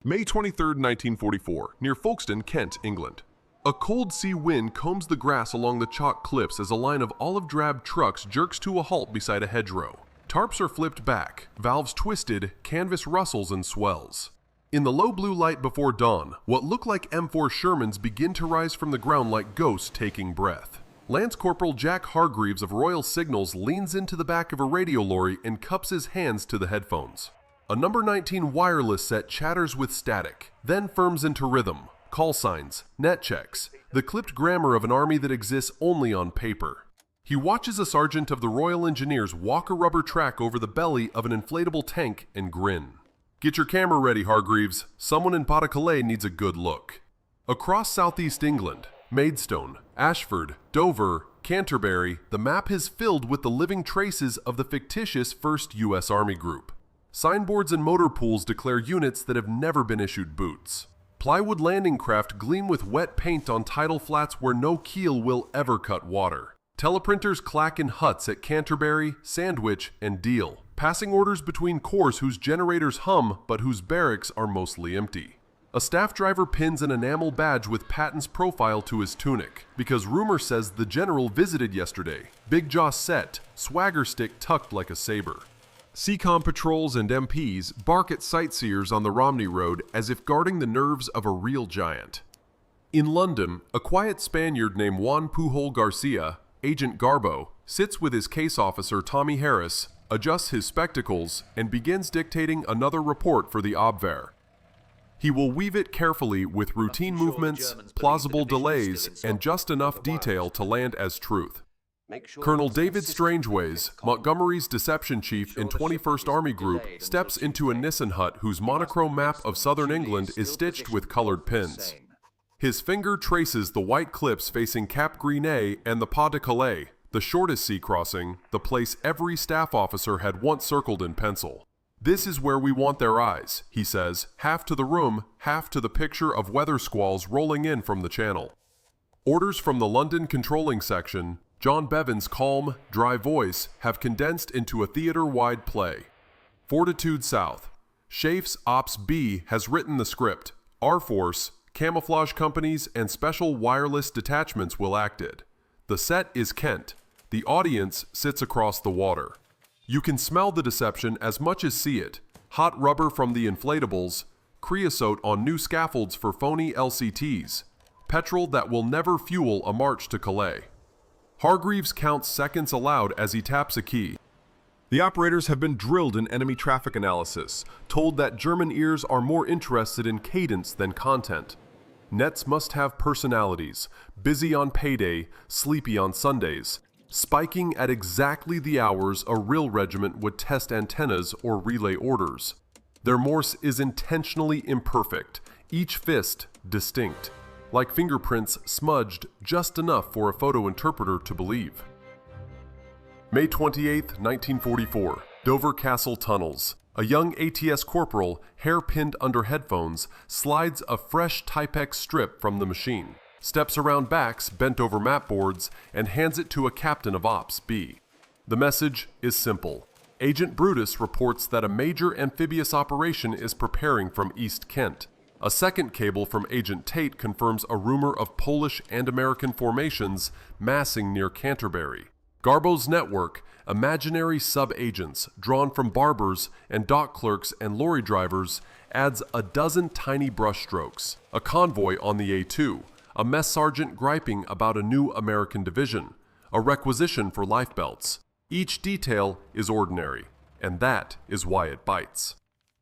May 23, 1944, near Folkestone, Kent, England. A cold sea wind combs the grass along the chalk cliffs as a line of olive-drab trucks jerks to a halt beside a hedgerow. Tarps are flipped back, valves twisted, canvas rustles and swells. In the low blue light before dawn, what look like M4 Shermans begin to rise from the ground like ghosts taking breath. Lance Corporal Jack Hargreaves of Royal Signals leans into the back of a radio lorry and cups his hands to the headphones. A number 19 wireless set chatters with static, then firms into rhythm, call signs, net checks, the clipped grammar of an army that exists only on paper. He watches a sergeant of the Royal Engineers walk a rubber track over the belly of an inflatable tank and grin. "Get your camera ready, Hargreaves. Someone in Pas-de-Calais needs a good look." Across southeast England, Maidstone, Ashford, Dover, Canterbury, the map is filled with the living traces of the fictitious First U.S. Army Group. Signboards and motor pools declare units that have never been issued boots. Plywood landing craft gleam with wet paint on tidal flats where no keel will ever cut water. Teleprinters clack in huts at Canterbury, Sandwich, and Deal, passing orders between corps whose generators hum but whose barracks are mostly empty. A staff driver pins an enamel badge with Patton's profile to his tunic, because rumor says the general visited yesterday, big jaw set, swagger stick tucked like a saber. Seacom patrols and MPs bark at sightseers on the Romney Road as if guarding the nerves of a real giant. In London, a quiet Spaniard named Juan Pujol Garcia, Agent Garbo, sits with his case officer Tommy Harris, adjusts his spectacles, and begins dictating another report for the Abwehr. He will weave it carefully with routine movements, plausible delays, and just enough detail to land as truth. Colonel David Strangeways, Montgomery's deception chief in 21st Army Group, steps into a Nissen hut whose monochrome map of southern England is stitched with colored pins. His finger traces the white cliffs facing Cap Gris-Nez and the Pas-de-Calais, the shortest sea crossing, the place every staff officer had once circled in pencil. "This is where we want their eyes," he says, half to the room, half to the picture of weather squalls rolling in from the channel. Orders from the London controlling section, John Bevan's calm, dry voice, have condensed into a theater-wide play. Fortitude South. Schaeff's Ops B has written the script. Our force, camouflage companies, and special wireless detachments will act it. The set is Kent. The audience sits across the water. You can smell the deception as much as see it. Hot rubber from the inflatables, creosote on new scaffolds for phony LCTs, petrol that will never fuel a march to Calais. Hargreaves counts seconds aloud as he taps a key. The operators have been drilled in enemy traffic analysis, told that German ears are more interested in cadence than content. Nets must have personalities, busy on payday, sleepy on Sundays, spiking at exactly the hours a real regiment would test antennas or relay orders. Their Morse is intentionally imperfect, each fist distinct, like fingerprints smudged just enough for a photo interpreter to believe. May 28, 1944, Dover Castle tunnels. A young ATS corporal, hair pinned under headphones, slides a fresh Typex strip from the machine, steps around backs bent over mapboards, and hands it to a captain of Ops B. The message is simple. Agent Brutus reports that a major amphibious operation is preparing from East Kent. A second cable from Agent Tate confirms a rumor of Polish and American formations massing near Canterbury. Garbo's network, imaginary sub-agents drawn from barbers and dock clerks and lorry drivers, adds a dozen tiny brushstrokes. A convoy on the A2, a mess sergeant griping about a new American division, a requisition for life belts. Each detail is ordinary, and that is why it bites.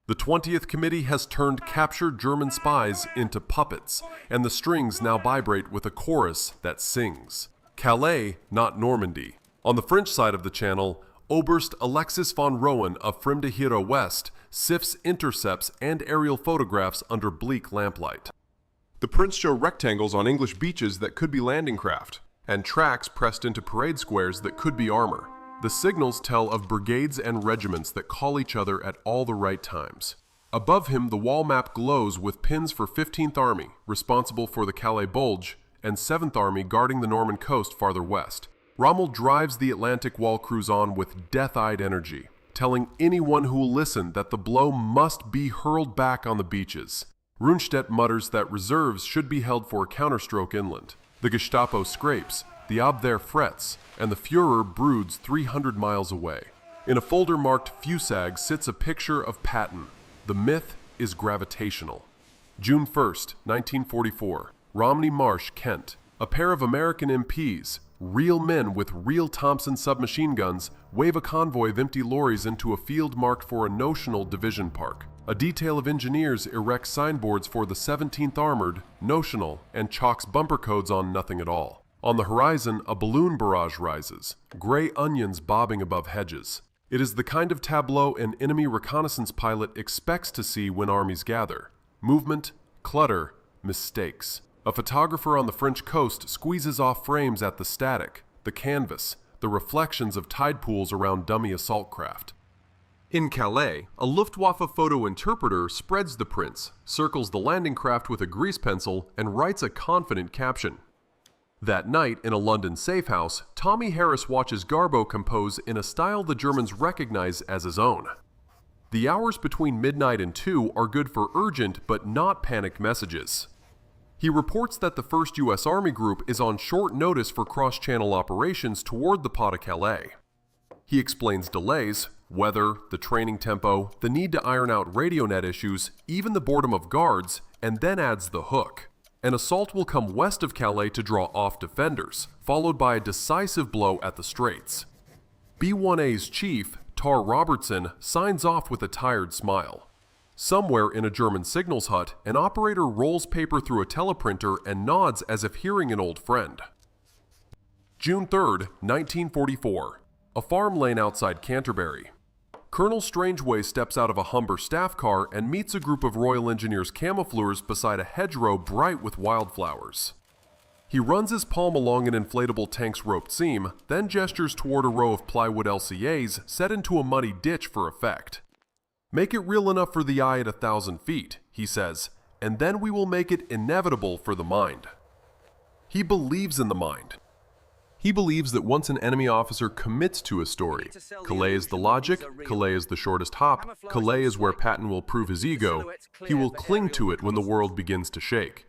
The 20th Committee has turned captured German spies into puppets, and the strings now vibrate with a chorus that sings. Calais, not Normandy. On the French side of the channel, Oberst Alexis von Rohen of Fremde West sifts intercepts and aerial photographs under bleak lamplight. The prints show rectangles on English beaches that could be landing craft, and tracks pressed into parade squares that could be armor. The signals tell of brigades and regiments that call each other at all the right times. Above him, the wall map glows with pins for 15th Army, responsible for the Calais Bulge, and 7th Army guarding the Norman coast farther west. Rommel drives the Atlantic Wall crews on with death-eyed energy, telling anyone who will listen that the blow must be hurled back on the beaches. Rundstedt mutters that reserves should be held for a counterstroke inland. The Gestapo scrapes, the Abwehr frets, and the Führer broods 300 miles away. In a folder marked FUSAG sits a picture of Patton. The myth is gravitational. June 1st, 1944, Romney Marsh, Kent. A pair of American MPs, real men with real Thompson submachine guns, wave a convoy of empty lorries into a field marked for a notional division park. A detail of engineers erects signboards for the 17th Armored, notional, and chalks bumper codes on nothing at all. On the horizon, a balloon barrage rises, gray onions bobbing above hedges. It is the kind of tableau an enemy reconnaissance pilot expects to see when armies gather. Movement, clutter, mistakes. A photographer on the French coast squeezes off frames at the static, the canvas, the reflections of tide pools around dummy assault craft. In Calais, a Luftwaffe photo interpreter spreads the prints, circles the landing craft with a grease pencil, and writes a confident caption. That night, in a London safe house, Tommy Harris watches Garbo compose in a style the Germans recognize as his own. The hours between midnight and 2 are good for urgent but not panicked messages. He reports that the First U.S. Army Group is on short notice for cross-channel operations toward the Pas-de-Calais. He explains delays, weather, the training tempo, the need to iron out radio net issues, even the boredom of guards, and then adds the hook. An assault will come west of Calais to draw off defenders, followed by a decisive blow at the Straits. B-1A's chief, Tar Robertson, signs off with a tired smile. Somewhere in a German signals hut, an operator rolls paper through a teleprinter and nods as if hearing an old friend. June 3rd, 1944. A farm lane outside Canterbury. Colonel Strangeway steps out of a Humber staff car and meets a group of Royal Engineers camoufleurs beside a hedgerow bright with wildflowers. He runs his palm along an inflatable tank's roped seam, then gestures toward a row of plywood LCAs set into a muddy ditch for effect. "Make it real enough for the eye at 1,000 feet," he says, "and then we will make it inevitable for the mind." He believes in the mind. He believes that once an enemy officer commits to a story, Calais is the logic, Calais is the shortest hop, Calais is where Patton will prove his ego, he will cling to it when the world begins to shake.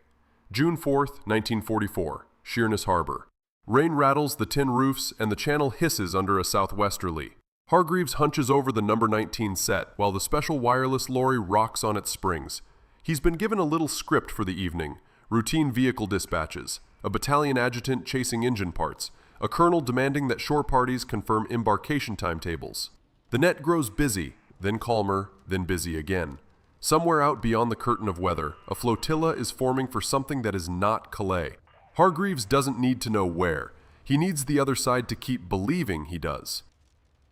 June 4th, 1944, Sheerness Harbor. Rain rattles the tin roofs and the channel hisses under a southwesterly. Hargreaves hunches over the number 19 set while the special wireless lorry rocks on its springs. He's been given a little script for the evening, routine vehicle dispatches, a battalion adjutant chasing engine parts, a colonel demanding that shore parties confirm embarkation timetables. The net grows busy, then calmer, then busy again. Somewhere out beyond the curtain of weather, a flotilla is forming for something that is not Calais. Hargreaves doesn't need to know where. He needs the other side to keep believing he does.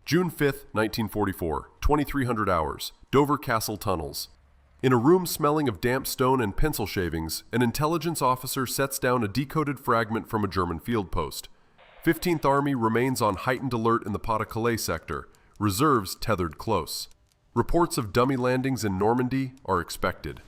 June 5th, 1944, 2300 hours, Dover Castle tunnels. In a room smelling of damp stone and pencil shavings, an intelligence officer sets down a decoded fragment from a German field post. 15th Army remains on heightened alert in the Pas-de-Calais sector, reserves tethered close. Reports of dummy landings in Normandy are expected.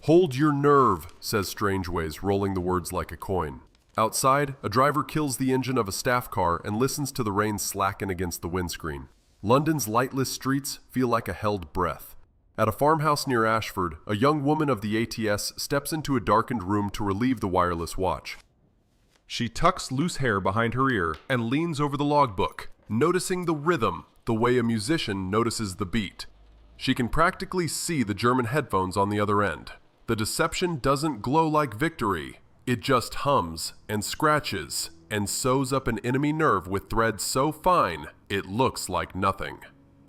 "Hold your nerve," says Strangeways, rolling the words like a coin. Outside, a driver kills the engine of a staff car and listens to the rain slacken against the windscreen. London's lightless streets feel like a held breath. At a farmhouse near Ashford, a young woman of the ATS steps into a darkened room to relieve the wireless watch. She tucks loose hair behind her ear and leans over the logbook, noticing the rhythm, the way a musician notices the beat. She can practically see the German headphones on the other end. The deception doesn't glow like victory. It just hums and scratches and sews up an enemy nerve with threads so fine it looks like nothing.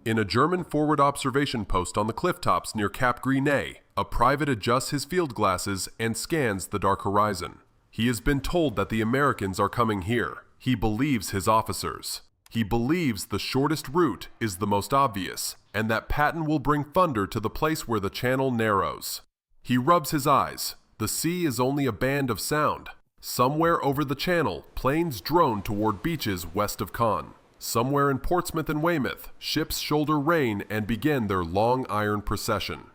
In a German forward observation post on the cliff tops near Cap Gris-Nez, a private adjusts his field glasses and scans the dark horizon. He has been told that the Americans are coming here. He believes his officers. He believes the shortest route is the most obvious, and that Patton will bring thunder to the place where the channel narrows. He rubs his eyes. The sea is only a band of sound. Somewhere over the channel, planes drone toward beaches west of Caen. Somewhere in Portsmouth and Weymouth, ships shoulder rain and begin their long iron procession.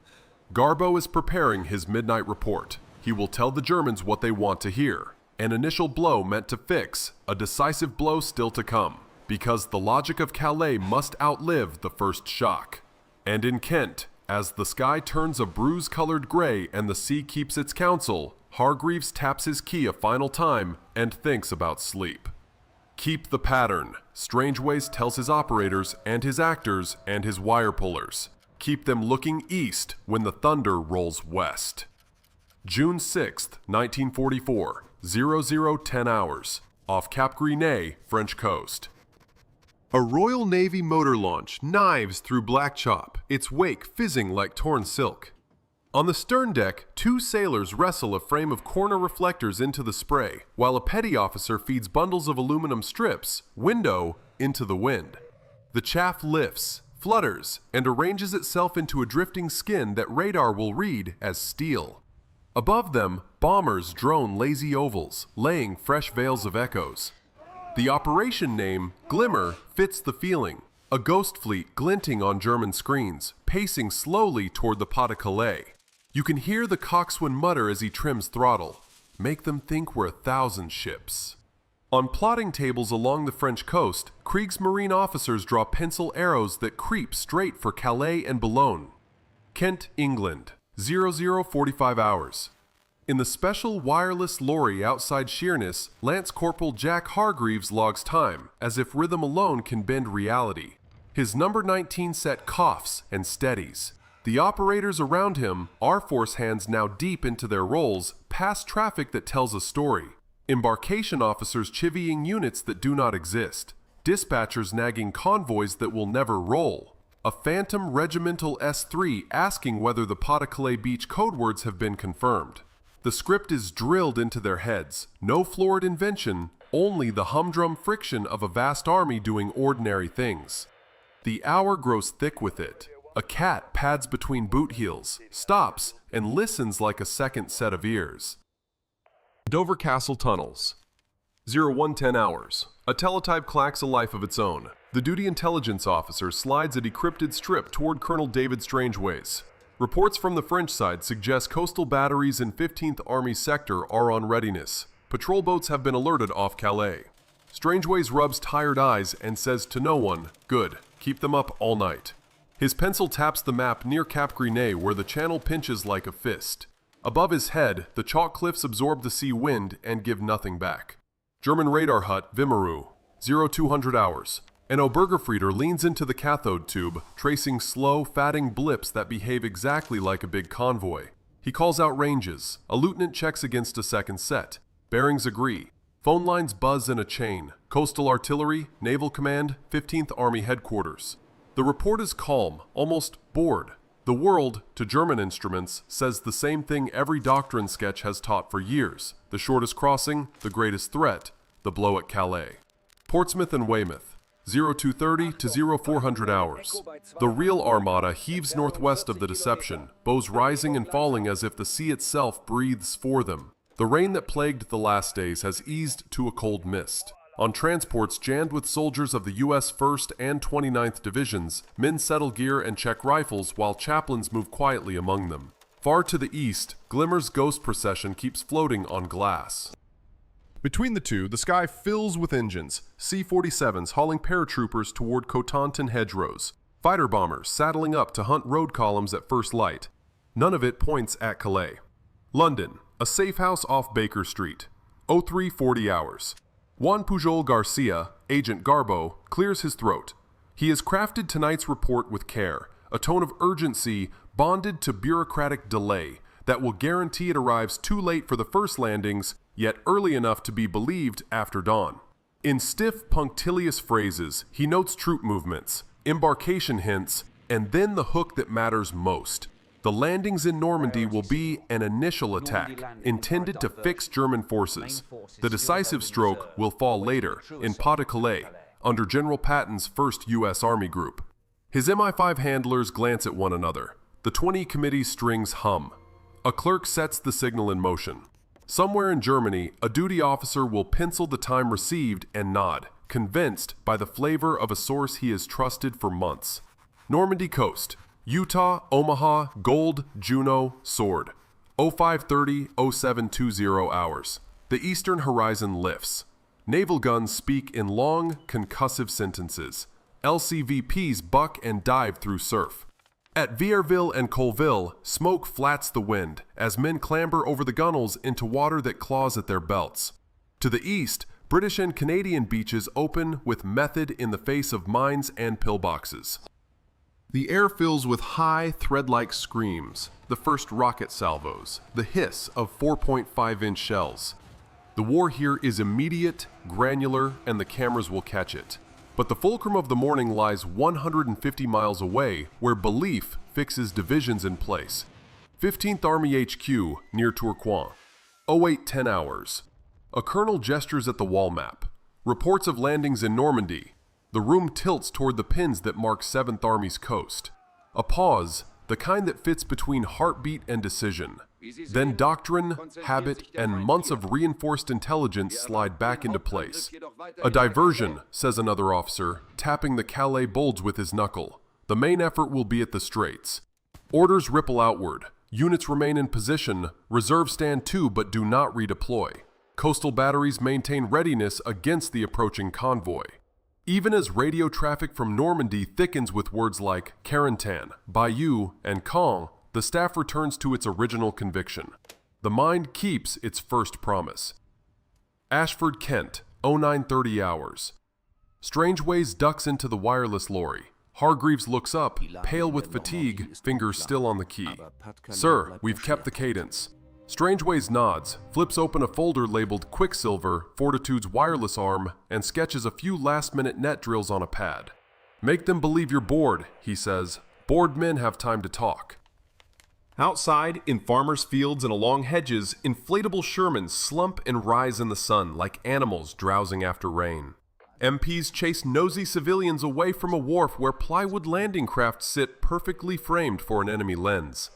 Garbo is preparing his midnight report. He will tell the Germans what they want to hear. An initial blow meant to fix, a decisive blow still to come. because the logic of Calais must outlive the first shock. And in Kent, as the sky turns a bruise-colored gray and the sea keeps its counsel, Hargreaves taps his key a final time and thinks about sleep. Keep the pattern, Strangeways tells his operators and his actors and his wire pullers. Keep them looking east when the thunder rolls west. June 6th, 1944, 0010 hours, off Cap Gris-Nez, French coast. A Royal Navy motor launch knives through black chop, its wake fizzing like torn silk. On the stern deck, two sailors wrestle a frame of corner reflectors into the spray, while a petty officer feeds bundles of aluminum strips, window, into the wind. The chaff lifts, flutters, and arranges itself into a drifting skin that radar will read as steel. Above them, bombers drone lazy ovals, laying fresh veils of echoes. The operation name, Glimmer, fits the feeling. A ghost fleet glinting on German screens, pacing slowly toward the Pas-de-Calais. You can hear the coxswain mutter as he trims throttle. Make them think we're 1,000 ships. On plotting tables along the French coast, Kriegsmarine officers draw pencil arrows that creep straight for Calais and Boulogne. Kent, England, 0045 hours. In the special wireless lorry outside Sheerness, Lance Corporal Jack Hargreaves logs time, as if rhythm alone can bend reality. His number 19 set coughs and steadies. The operators around him, our force hands now deep into their roles, pass traffic that tells a story. Embarkation officers chivying units that do not exist. Dispatchers nagging convoys that will never roll. A phantom regimental S3 asking whether the Pas-de-Calais beach codewords have been confirmed. The script is drilled into their heads. No florid invention, only the humdrum friction of a vast army doing ordinary things. The hour grows thick with it. A cat pads between boot heels, stops, and listens like a second set of ears. Dover Castle tunnels. 0110 hours. A teletype clacks a life of its own. The duty intelligence officer slides a decrypted strip toward Colonel David Strangeways. Reports from the French side suggest coastal batteries in 15th Army sector are on readiness. Patrol boats have been alerted off Calais. Strangeways rubs tired eyes and says to no one, "Good, keep them up all night." His pencil taps the map near Cap Gris-Nez where the channel pinches like a fist. Above his head, the chalk cliffs absorb the sea wind and give nothing back. German radar hut, Wimmeru, 0200 hours. An Obergefrieder leans into the cathode tube, tracing slow, fatting blips that behave exactly like a big convoy. He calls out ranges. A lieutenant checks against a second set. Bearings agree. Phone lines buzz in a chain. Coastal Artillery, Naval Command, 15th Army Headquarters. The report is calm, almost bored. The world, to German instruments, says the same thing every doctrine sketch has taught for years. The shortest crossing, the greatest threat, the blow at Calais. Portsmouth and Weymouth, 0230 to 0400 hours. The real armada heaves northwest of the Deception, bows rising and falling as if the sea itself breathes for them. The rain that plagued the last days has eased to a cold mist. On transports jammed with soldiers of the U.S. 1st and 29th Divisions, men settle gear and check rifles while chaplains move quietly among them. Far to the east, Glimmer's ghost procession keeps floating on glass. Between the two, the sky fills with engines, C-47s hauling paratroopers toward Cotentin hedgerows, fighter bombers saddling up to hunt road columns at first light. None of it points at Calais. London, a safe house off Baker Street, 0340 hours. Juan Pujol Garcia, Agent Garbo, clears his throat. He has crafted tonight's report with care, a tone of urgency bonded to bureaucratic delay that will guarantee it arrives too late for the first landings, yet early enough to be believed after dawn. In stiff, punctilious phrases, he notes troop movements, embarkation hints, and then the hook that matters most. The landings in Normandy will be an initial attack, intended to fix German forces. The decisive stroke will fall later, in Pas-de-Calais, under General Patton's First U.S. Army Group. His MI5 handlers glance at one another. The 20 committee strings hum. A clerk sets the signal in motion. Somewhere in Germany, a duty officer will pencil the time received and nod, convinced by the flavor of a source he has trusted for months. Normandy coast. Utah, Omaha, Gold, Juneau, Sword. 0530-0720 hours. The eastern horizon lifts. Naval guns speak in long, concussive sentences. LCVPs buck and dive through surf. At Vierville and Colville, smoke flats the wind as men clamber over the gunnels into water that claws at their belts. To the east, British and Canadian beaches open with method in the face of mines and pillboxes. The air fills with high, thread-like screams, the first rocket salvos, the hiss of 4.5-inch shells. The war here is immediate, granular, and the cameras will catch it. But the fulcrum of the morning lies 150 miles away, where belief fixes divisions in place. 15th Army HQ, near Tourcoing. 0810 hours. A colonel gestures at the wall map. Reports of landings in Normandy. The room tilts toward the pins that mark 7th Army's coast. A pause, the kind that fits between heartbeat and decision. Then doctrine, habit, and months of reinforced intelligence slide back into place. A diversion, says another officer, tapping the Calais bulge with his knuckle. The main effort will be at the Straits. Orders ripple outward. Units remain in position. Reserves stand to but do not redeploy. Coastal batteries maintain readiness against the approaching convoy. Even as radio traffic from Normandy thickens with words like Carentan, Bayou, and Caen, the staff returns to its original conviction. The mind keeps its first promise. Ashford, Kent, 0930 hours. Strangeways ducks into the wireless lorry. Hargreaves looks up, pale with fatigue, fingers still on the key. Sir, we've kept the cadence. Strangeways nods, flips open a folder labeled Quicksilver, Fortitude's wireless arm, and sketches a few last-minute net drills on a pad. Make them believe you're bored, he says. Bored men have time to talk. Outside, in farmers' fields and along hedges, inflatable Shermans slump and rise in the sun like animals drowsing after rain. MPs chase nosy civilians away from a wharf where plywood landing craft sit perfectly framed for an enemy lens.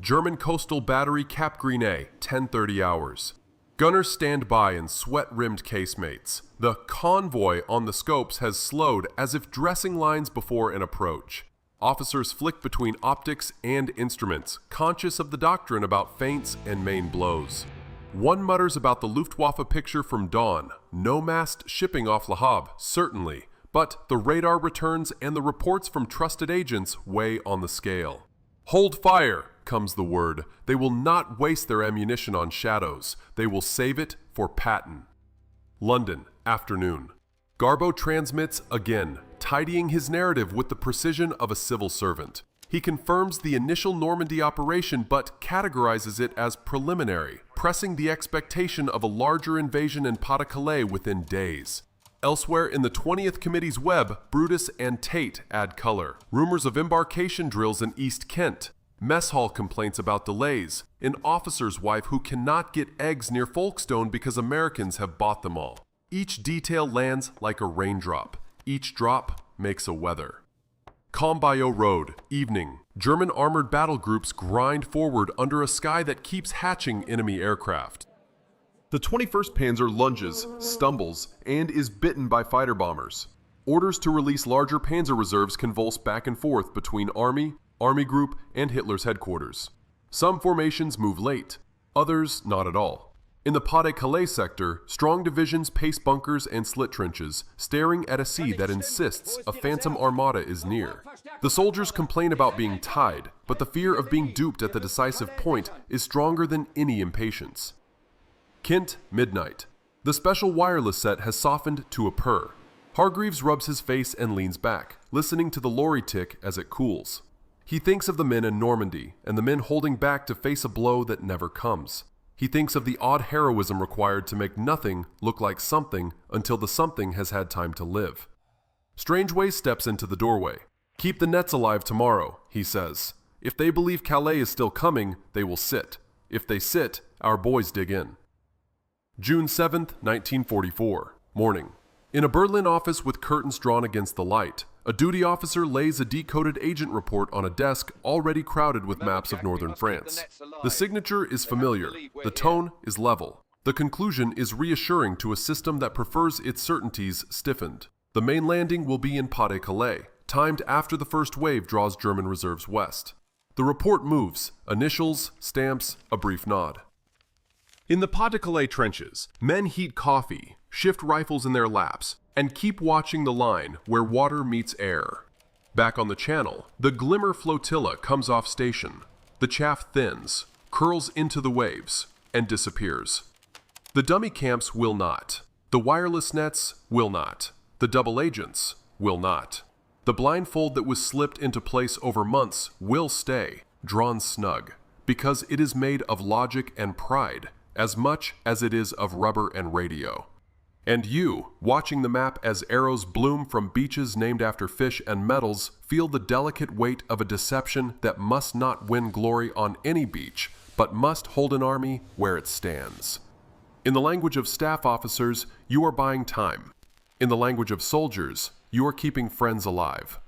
German coastal battery Cap Greenet, 10:30 hours. Gunners stand by in sweat-rimmed casemates. The convoy on the scopes has slowed as if dressing lines before an approach. Officers flick between optics and instruments, conscious of the doctrine about feints and main blows. One mutters about the Luftwaffe picture from dawn. No massed shipping off Le Havre, certainly, but the radar returns and the reports from trusted agents weigh on the scale. Hold fire, comes the word. They will not waste their ammunition on shadows. They will save it for Patton. London, afternoon. Garbo transmits again, tidying his narrative with the precision of a civil servant. He confirms the initial Normandy operation but categorizes it as preliminary, pressing the expectation of a larger invasion in Pas-de-Calais within days. Elsewhere in the 20th Committee's web, Brutus and Tate add color. Rumors of embarkation drills in East Kent. Mess hall complaints about delays. An officer's wife who cannot get eggs near Folkestone because Americans have bought them all. Each detail lands like a raindrop. Each drop makes a weather. Combayot Road, evening. German armored battle groups grind forward under a sky that keeps hatching enemy aircraft. The 21st Panzer lunges, stumbles, and is bitten by fighter bombers. Orders to release larger panzer reserves convulse back and forth between Army, Army Group, and Hitler's headquarters. Some formations move late, others not at all. In the Pas-de-Calais sector, strong divisions pace bunkers and slit trenches, staring at a sea that insists a phantom armada is near. The soldiers complain about being tied, but the fear of being duped at the decisive point is stronger than any impatience. Kent, midnight. The special wireless set has softened to a purr. Hargreaves rubs his face and leans back, listening to the lorry tick as it cools. He thinks of the men in Normandy and the men holding back to face a blow that never comes. He thinks of the odd heroism required to make nothing look like something until the something has had time to live. Strangeways steps into the doorway. Keep the nets alive tomorrow, he says. If they believe Calais is still coming, they will sit. If they sit, our boys dig in. June 7th, 1944, morning. In a Berlin office with curtains drawn against the light, a duty officer lays a decoded agent report on a desk already crowded with maps of northern France. The signature is familiar, the tone is level. The conclusion is reassuring to a system that prefers its certainties stiffened. The main landing will be in Pas-de-Calais, timed after the first wave draws German reserves west. The report moves, initials, stamps, a brief nod. In the Pas-de-Calais trenches, men heat coffee, shift rifles in their laps, and keep watching the line where water meets air. Back on the channel, the Glimmer flotilla comes off station. The chaff thins, curls into the waves, and disappears. The dummy camps will not. The wireless nets will not. The double agents will not. The blindfold that was slipped into place over months will stay, drawn snug, because it is made of logic and pride, as much as it is of rubber and radio. And you, watching the map as arrows bloom from beaches named after fish and metals, feel the delicate weight of a deception that must not win glory on any beach, but must hold an army where it stands. In the language of staff officers, you are buying time. In the language of soldiers, you are keeping friends alive.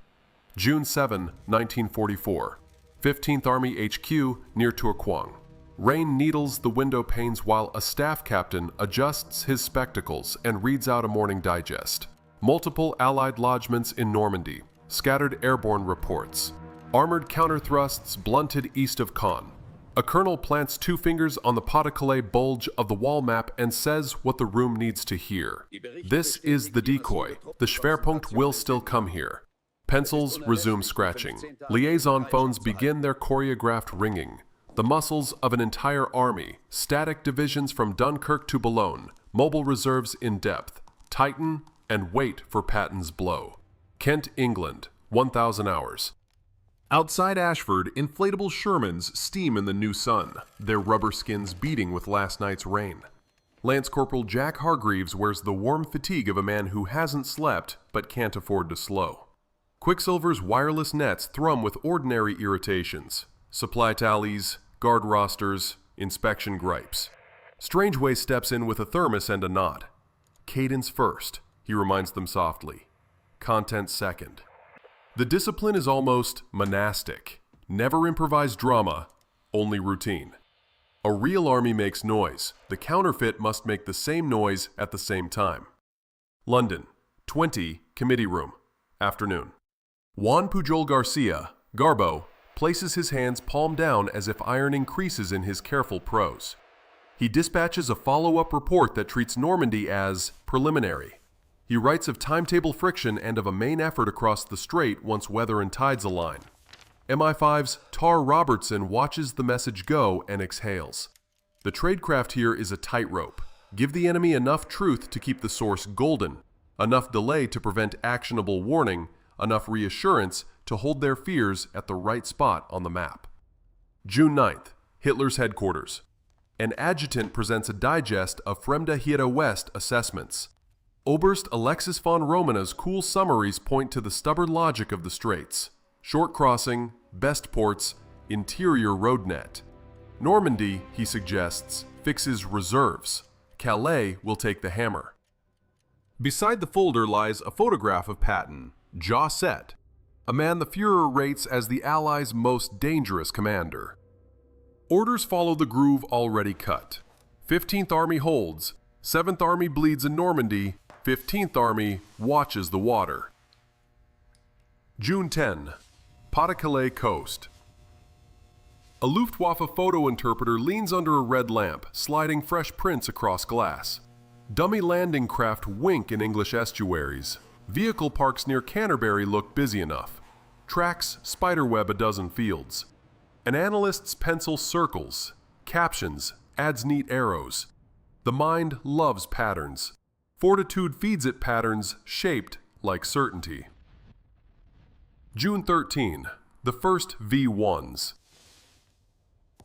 June 7, 1944. 15th Army HQ near Tourcoing. Rain needles the window panes while a staff captain adjusts his spectacles and reads out a morning digest. Multiple Allied lodgements in Normandy. Scattered airborne reports. Armored counter-thrusts blunted east of Caen. A colonel plants 2 fingers on the Pas-de-Calais bulge of the wall map and says what the room needs to hear. This is the decoy. The Schwerpunkt will still come here. Pencils resume scratching. Liaison phones begin their choreographed ringing. The muscles of an entire army, static divisions from Dunkirk to Boulogne, mobile reserves in depth, tighten and wait for Patton's blow. Kent, England, 1,000 hours. Outside Ashford, inflatable Shermans steam in the new sun, their rubber skins beating with last night's rain. Lance Corporal Jack Hargreaves wears the warm fatigue of a man who hasn't slept but can't afford to slow. Quicksilver's wireless nets thrum with ordinary irritations. Supply tallies, guard rosters, inspection gripes. Strangeway steps in with a thermos and a nod. Cadence first, he reminds them softly. Content second. The discipline is almost monastic. Never improvised drama, only routine. A real army makes noise. The counterfeit must make the same noise at the same time. London, 20, committee room, afternoon. Juan Pujol Garcia, Garbo, places his hands palm down as if ironing creases in his careful prose. He dispatches a follow-up report that treats Normandy as preliminary. He writes of timetable friction and of a main effort across the strait once weather and tides align. MI5's Tar Robertson watches the message go and exhales. The tradecraft here is a tightrope. Give the enemy enough truth to keep the source golden, enough delay to prevent actionable warning, enough reassurance to hold their fears at the right spot on the map. June 9th, Hitler's headquarters. An adjutant presents a digest of Fremde Heere West assessments. Oberst Alexis von Romana's cool summaries point to the stubborn logic of the straits. Short crossing, best ports, interior road net. Normandy, he suggests, fixes reserves. Calais will take the hammer. Beside the folder lies a photograph of Patton, jaw set, a man the Führer rates as the Allies' most dangerous commander. Orders follow the groove already cut. 15th Army holds, 7th Army bleeds in Normandy, 15th Army watches the water. June 10, Pas-de-Calais coast. A Luftwaffe photo interpreter leans under a red lamp, sliding fresh prints across glass. Dummy landing craft wink in English estuaries. Vehicle parks near Canterbury look busy enough. Tracks spiderweb a dozen fields. An analyst's pencil circles. Captions, adds neat arrows. The mind loves patterns. Fortitude feeds it patterns shaped like certainty. June 13, the first V1s.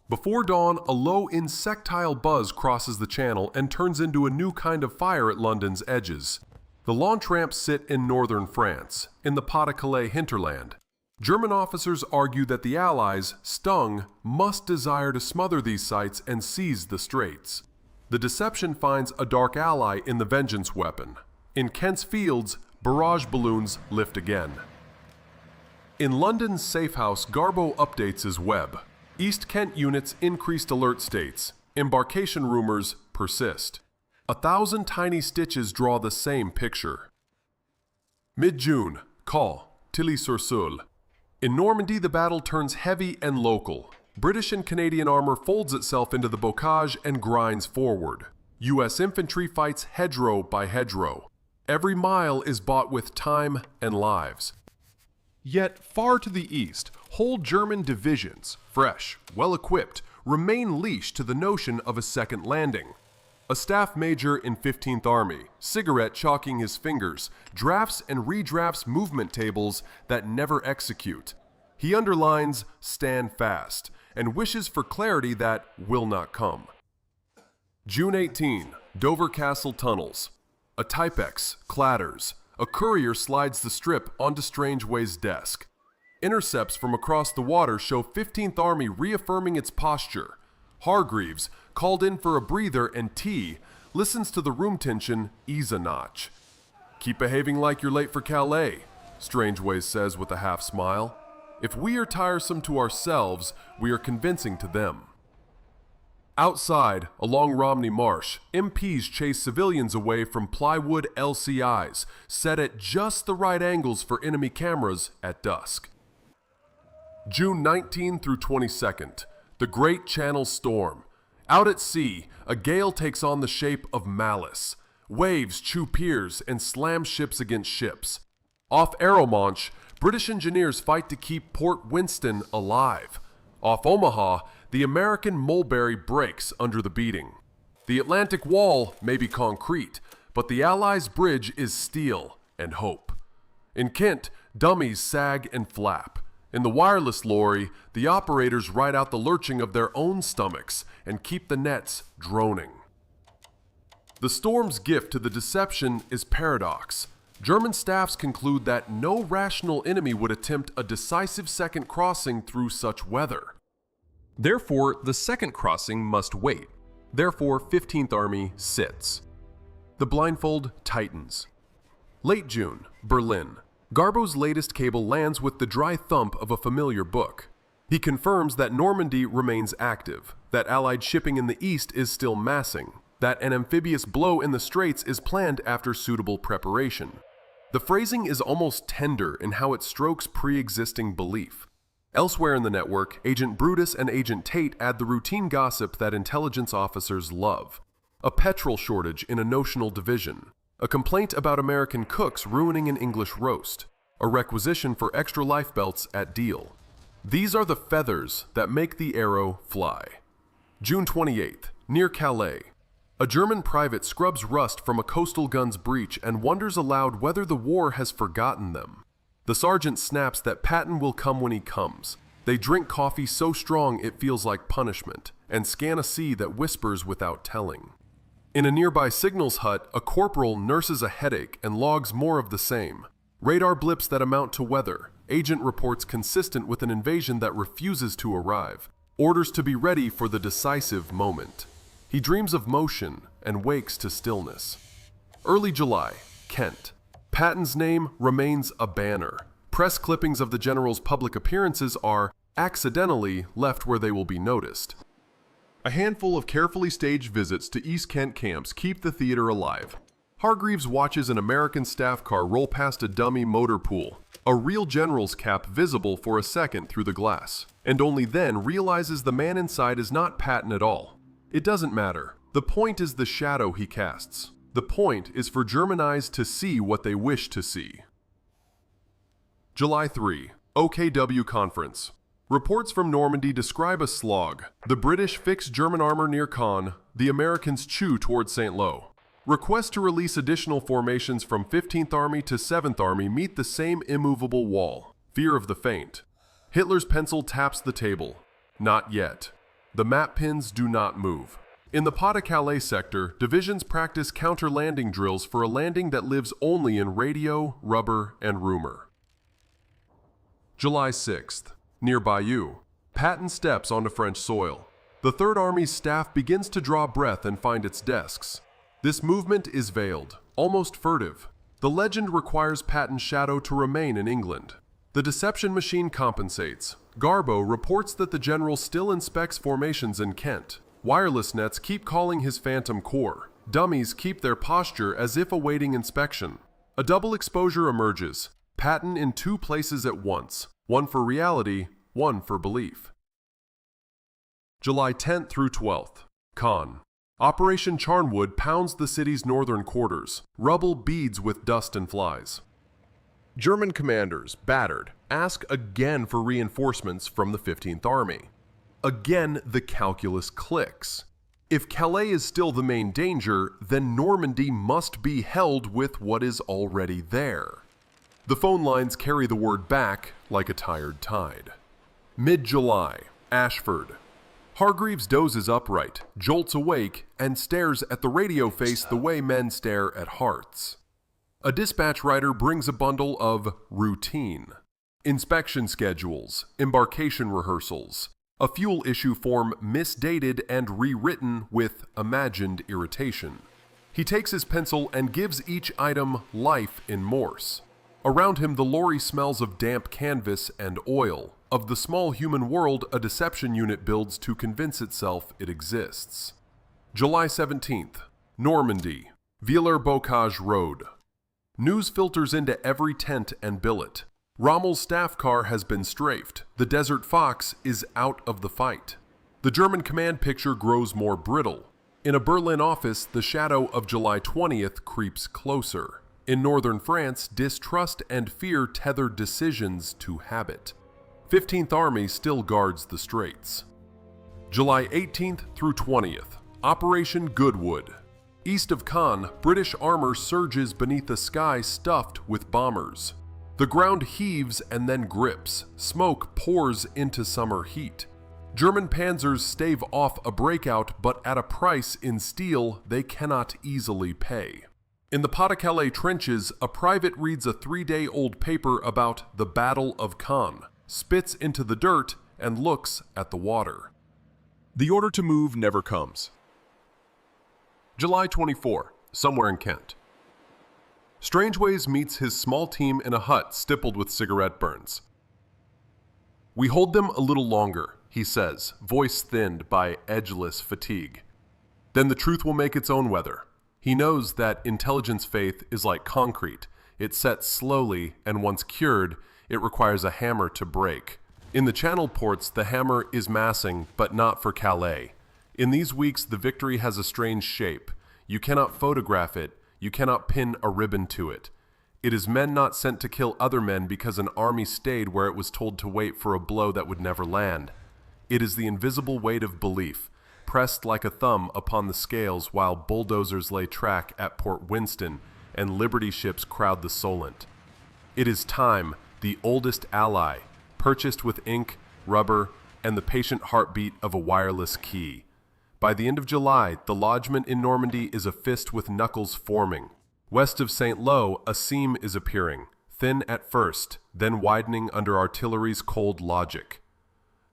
Before dawn, a low insectile buzz crosses the channel and turns into a new kind of fire at London's edges. The launch ramps sit in northern France, in the Pas-de-Calais hinterland. German officers argue that the Allies, stung, must desire to smother these sites and seize the straits. The deception finds a dark ally in the vengeance weapon. In Kent's fields, barrage balloons lift again. In London's safe house, Garbo updates his web. East Kent units increased alert states. Embarkation rumors persist. 1,000 tiny stitches draw the same picture. Mid-June, Caen, Tilly-sur-Seulles. In Normandy, the battle turns heavy and local. British and Canadian armor folds itself into the bocage and grinds forward. U.S. infantry fights hedgerow by hedgerow. Every mile is bought with time and lives. Yet, far to the east, whole German divisions, fresh, well-equipped, remain leashed to the notion of a second landing. A staff major in 15th Army, cigarette chalking his fingers, drafts and redrafts movement tables that never execute. He underlines, "Stand fast," and wishes for clarity that will not come. June 18, Dover Castle tunnels. A Typex clatters. A courier slides the strip onto Strangeway's desk. Intercepts from across the water show 15th Army reaffirming its posture. Hargreaves, called in for a breather and tea, listens to the room tension ease a notch. "Keep behaving like you're late for Calais," Strangeway says with a half smile. "If we are tiresome to ourselves, we are convincing to them." Outside, along Romney Marsh, MPs chase civilians away from plywood LCIs, set at just the right angles for enemy cameras at dusk. June 19 through 22nd, the Great Channel Storm. Out at sea, a gale takes on the shape of malice. Waves chew piers and slam ships against ships. Off Arromanches, British engineers fight to keep Port Winston alive. Off Omaha, the American Mulberry breaks under the beating. The Atlantic Wall may be concrete, but the Allies' bridge is steel and hope. In Kent, dummies sag and flap. In the wireless lorry, the operators ride out the lurching of their own stomachs and keep the nets droning. The storm's gift to the deception is paradox. German staffs conclude that no rational enemy would attempt a decisive second crossing through such weather. Therefore, the second crossing must wait. Therefore, 15th Army sits. The blindfold tightens. Late June, Berlin. Garbo's latest cable lands with the dry thump of a familiar book. He confirms that Normandy remains active, that Allied shipping in the east is still massing, that an amphibious blow in the Straits is planned after suitable preparation. The phrasing is almost tender in how it strokes pre-existing belief. Elsewhere in the network, Agent Brutus and Agent Tate add the routine gossip that intelligence officers love. A petrol shortage in a notional division. A complaint about American cooks ruining an English roast. A requisition for extra life belts at Deal. These are the feathers that make the arrow fly. June 28th, near Calais. A German private scrubs rust from a coastal gun's breech and wonders aloud whether the war has forgotten them. The sergeant snaps that Patton will come when he comes. They drink coffee so strong it feels like punishment, and scan a sea that whispers without telling. In a nearby signals hut, a corporal nurses a headache and logs more of the same. Radar blips that amount to weather. Agent reports consistent with an invasion that refuses to arrive. Orders to be ready for the decisive moment. He dreams of motion and wakes to stillness. Early July, Kent. Patton's name remains a banner. Press clippings of the general's public appearances are accidentally left where they will be noticed. A handful of carefully staged visits to East Kent camps keep the theater alive. Hargreaves watches an American staff car roll past a dummy motor pool, a real general's cap visible for a second through the glass, and only then realizes the man inside is not Patton at all. It doesn't matter. The point is the shadow he casts. The point is for German eyes to see what they wish to see. July 3, OKW Conference. Reports from Normandy describe a slog. The British fix German armor near Caen, the Americans chew toward St. Lo. Requests to release additional formations from 15th Army to 7th Army meet the same immovable wall. Fear of the faint. Hitler's pencil taps the table. Not yet. The map pins do not move. In the Pas-de-Calais sector, divisions practice counter-landing drills for a landing that lives only in radio, rubber, and rumor. July 6th, near Bayeux. Patton steps onto French soil. The Third Army's staff begins to draw breath and find its desks. This movement is veiled, almost furtive. The legend requires Patton's shadow to remain in England. The deception machine compensates. Garbo reports that the general still inspects formations in Kent. Wireless nets keep calling his Phantom Corps. Dummies keep their posture as if awaiting inspection. A double exposure emerges. Patton in two places at once. One for reality, one for belief. July 10th through 12th. Caen. Operation Charnwood pounds the city's northern quarters. Rubble beads with dust and flies. German commanders, battered, ask again for reinforcements from the 15th Army. Again, the calculus clicks. If Calais is still the main danger, then Normandy must be held with what is already there. The phone lines carry the word back like a tired tide. Mid-July, Ashford. Hargreaves dozes upright, jolts awake, and stares at the radio face the way men stare at hearts. A dispatch rider brings a bundle of routine. Inspection schedules, embarkation rehearsals, a fuel issue form misdated and rewritten with imagined irritation. He takes his pencil and gives each item life in Morse. Around him the lorry smells of damp canvas and oil, of the small human world a deception unit builds to convince itself it exists. July 17th, Normandy, Villers-Bocage Road. News filters into every tent and billet. Rommel's staff car has been strafed. The Desert Fox is out of the fight. The German command picture grows more brittle. In a Berlin office, the shadow of July 20th creeps closer. In northern France, distrust and fear tether decisions to habit. 15th Army still guards the straits. July 18th through 20th, Operation Goodwood. East of Caen, British armor surges beneath a sky stuffed with bombers. The ground heaves and then grips. Smoke pours into summer heat. German panzers stave off a breakout, but at a price in steel they cannot easily pay. In the Pas-de-Calais trenches, a private reads a 3-day-old paper about the Battle of Caen, spits into the dirt, and looks at the water. The order to move never comes. July 24, somewhere in Kent. Strangeways meets his small team in a hut stippled with cigarette burns. "We hold them a little longer," he says, voice thinned by edgeless fatigue. "Then the truth will make its own weather." He knows that intelligence faith is like concrete. It sets slowly, and once cured, it requires a hammer to break. In the Channel ports, the hammer is massing, but not for Calais. In these weeks, the victory has a strange shape. You cannot photograph it. You cannot pin a ribbon to it. It is men not sent to kill other men because an army stayed where it was told to wait for a blow that would never land. It is the invisible weight of belief, pressed like a thumb upon the scales while bulldozers lay track at Port Winston and Liberty ships crowd the Solent. It is time, the oldest ally, purchased with ink, rubber, and the patient heartbeat of a wireless key. By the end of July, the lodgment in Normandy is a fist with knuckles forming. West of St. Lo, a seam is appearing, thin at first, then widening under artillery's cold logic.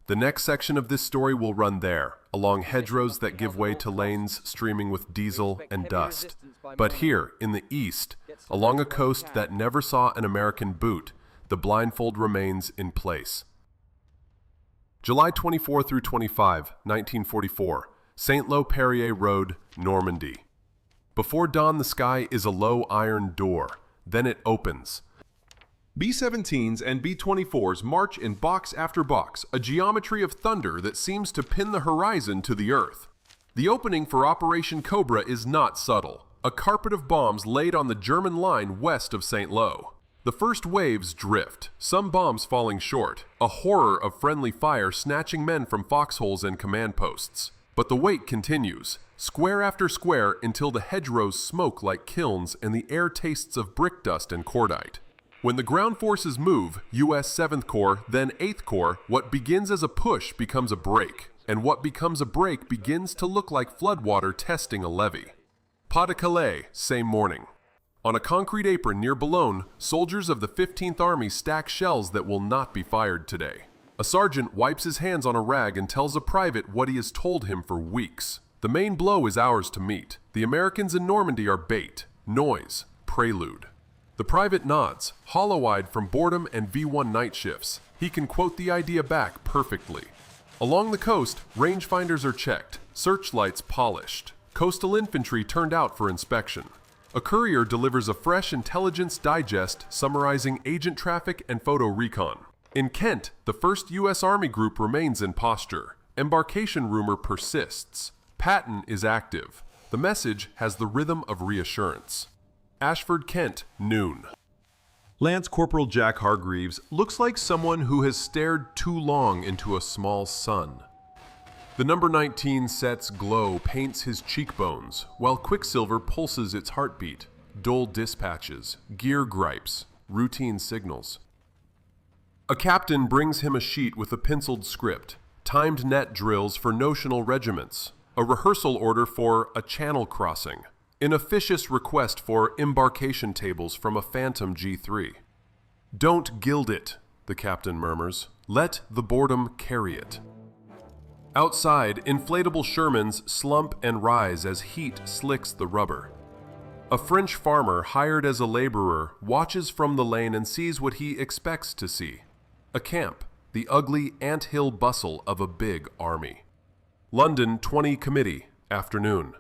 The next section of this story will run there, along hedgerows that give way to lanes streaming with diesel and dust. But here, in the east, along a coast that never saw an American boot, the blindfold remains in place. July 24 through 25, 1944, St. Lo-Perrier Road, Normandy. Before dawn, the sky is a low iron door. Then it opens. B-17s and B-24s march in box after box, a geometry of thunder that seems to pin the horizon to the earth. The opening for Operation Cobra is not subtle. A carpet of bombs laid on the German line west of St. Lo. The first waves drift, some bombs falling short, a horror of friendly fire snatching men from foxholes and command posts. But the wait continues, square after square, until the hedgerows smoke like kilns and the air tastes of brick dust and cordite. When the ground forces move, U.S. 7th Corps, then 8th Corps, what begins as a push becomes a break, and what becomes a break begins to look like floodwater testing a levee. Pas-de-Calais, same morning. On a concrete apron near Boulogne, soldiers of the 15th Army stack shells that will not be fired today. A sergeant wipes his hands on a rag and tells a private what he has told him for weeks. The main blow is ours to meet. The Americans in Normandy are bait, noise, prelude. The private nods, hollow-eyed from boredom and V1 night shifts. He can quote the idea back perfectly. Along the coast, rangefinders are checked, searchlights polished, coastal infantry turned out for inspection. A courier delivers a fresh intelligence digest summarizing agent traffic and photo recon. In Kent, the First U.S. Army group remains in posture. Embarkation rumor persists. Patton is active. The message has the rhythm of reassurance. Ashford, Kent, noon. Lance Corporal Jack Hargreaves looks like someone who has stared too long into a small sun. The number 19 set's glow paints his cheekbones, while Quicksilver pulses its heartbeat. Dull dispatches, gear gripes, routine signals. A captain brings him a sheet with a penciled script, timed net drills for notional regiments, a rehearsal order for a channel crossing, an officious request for embarkation tables from a Phantom G3. "Don't gild it," the captain murmurs. "Let the boredom carry it." Outside, inflatable Shermans slump and rise as heat slicks the rubber. A French farmer hired as a laborer watches from the lane and sees what he expects to see. A camp, the ugly ant-hill bustle of a big army. London 20 Committee, afternoon.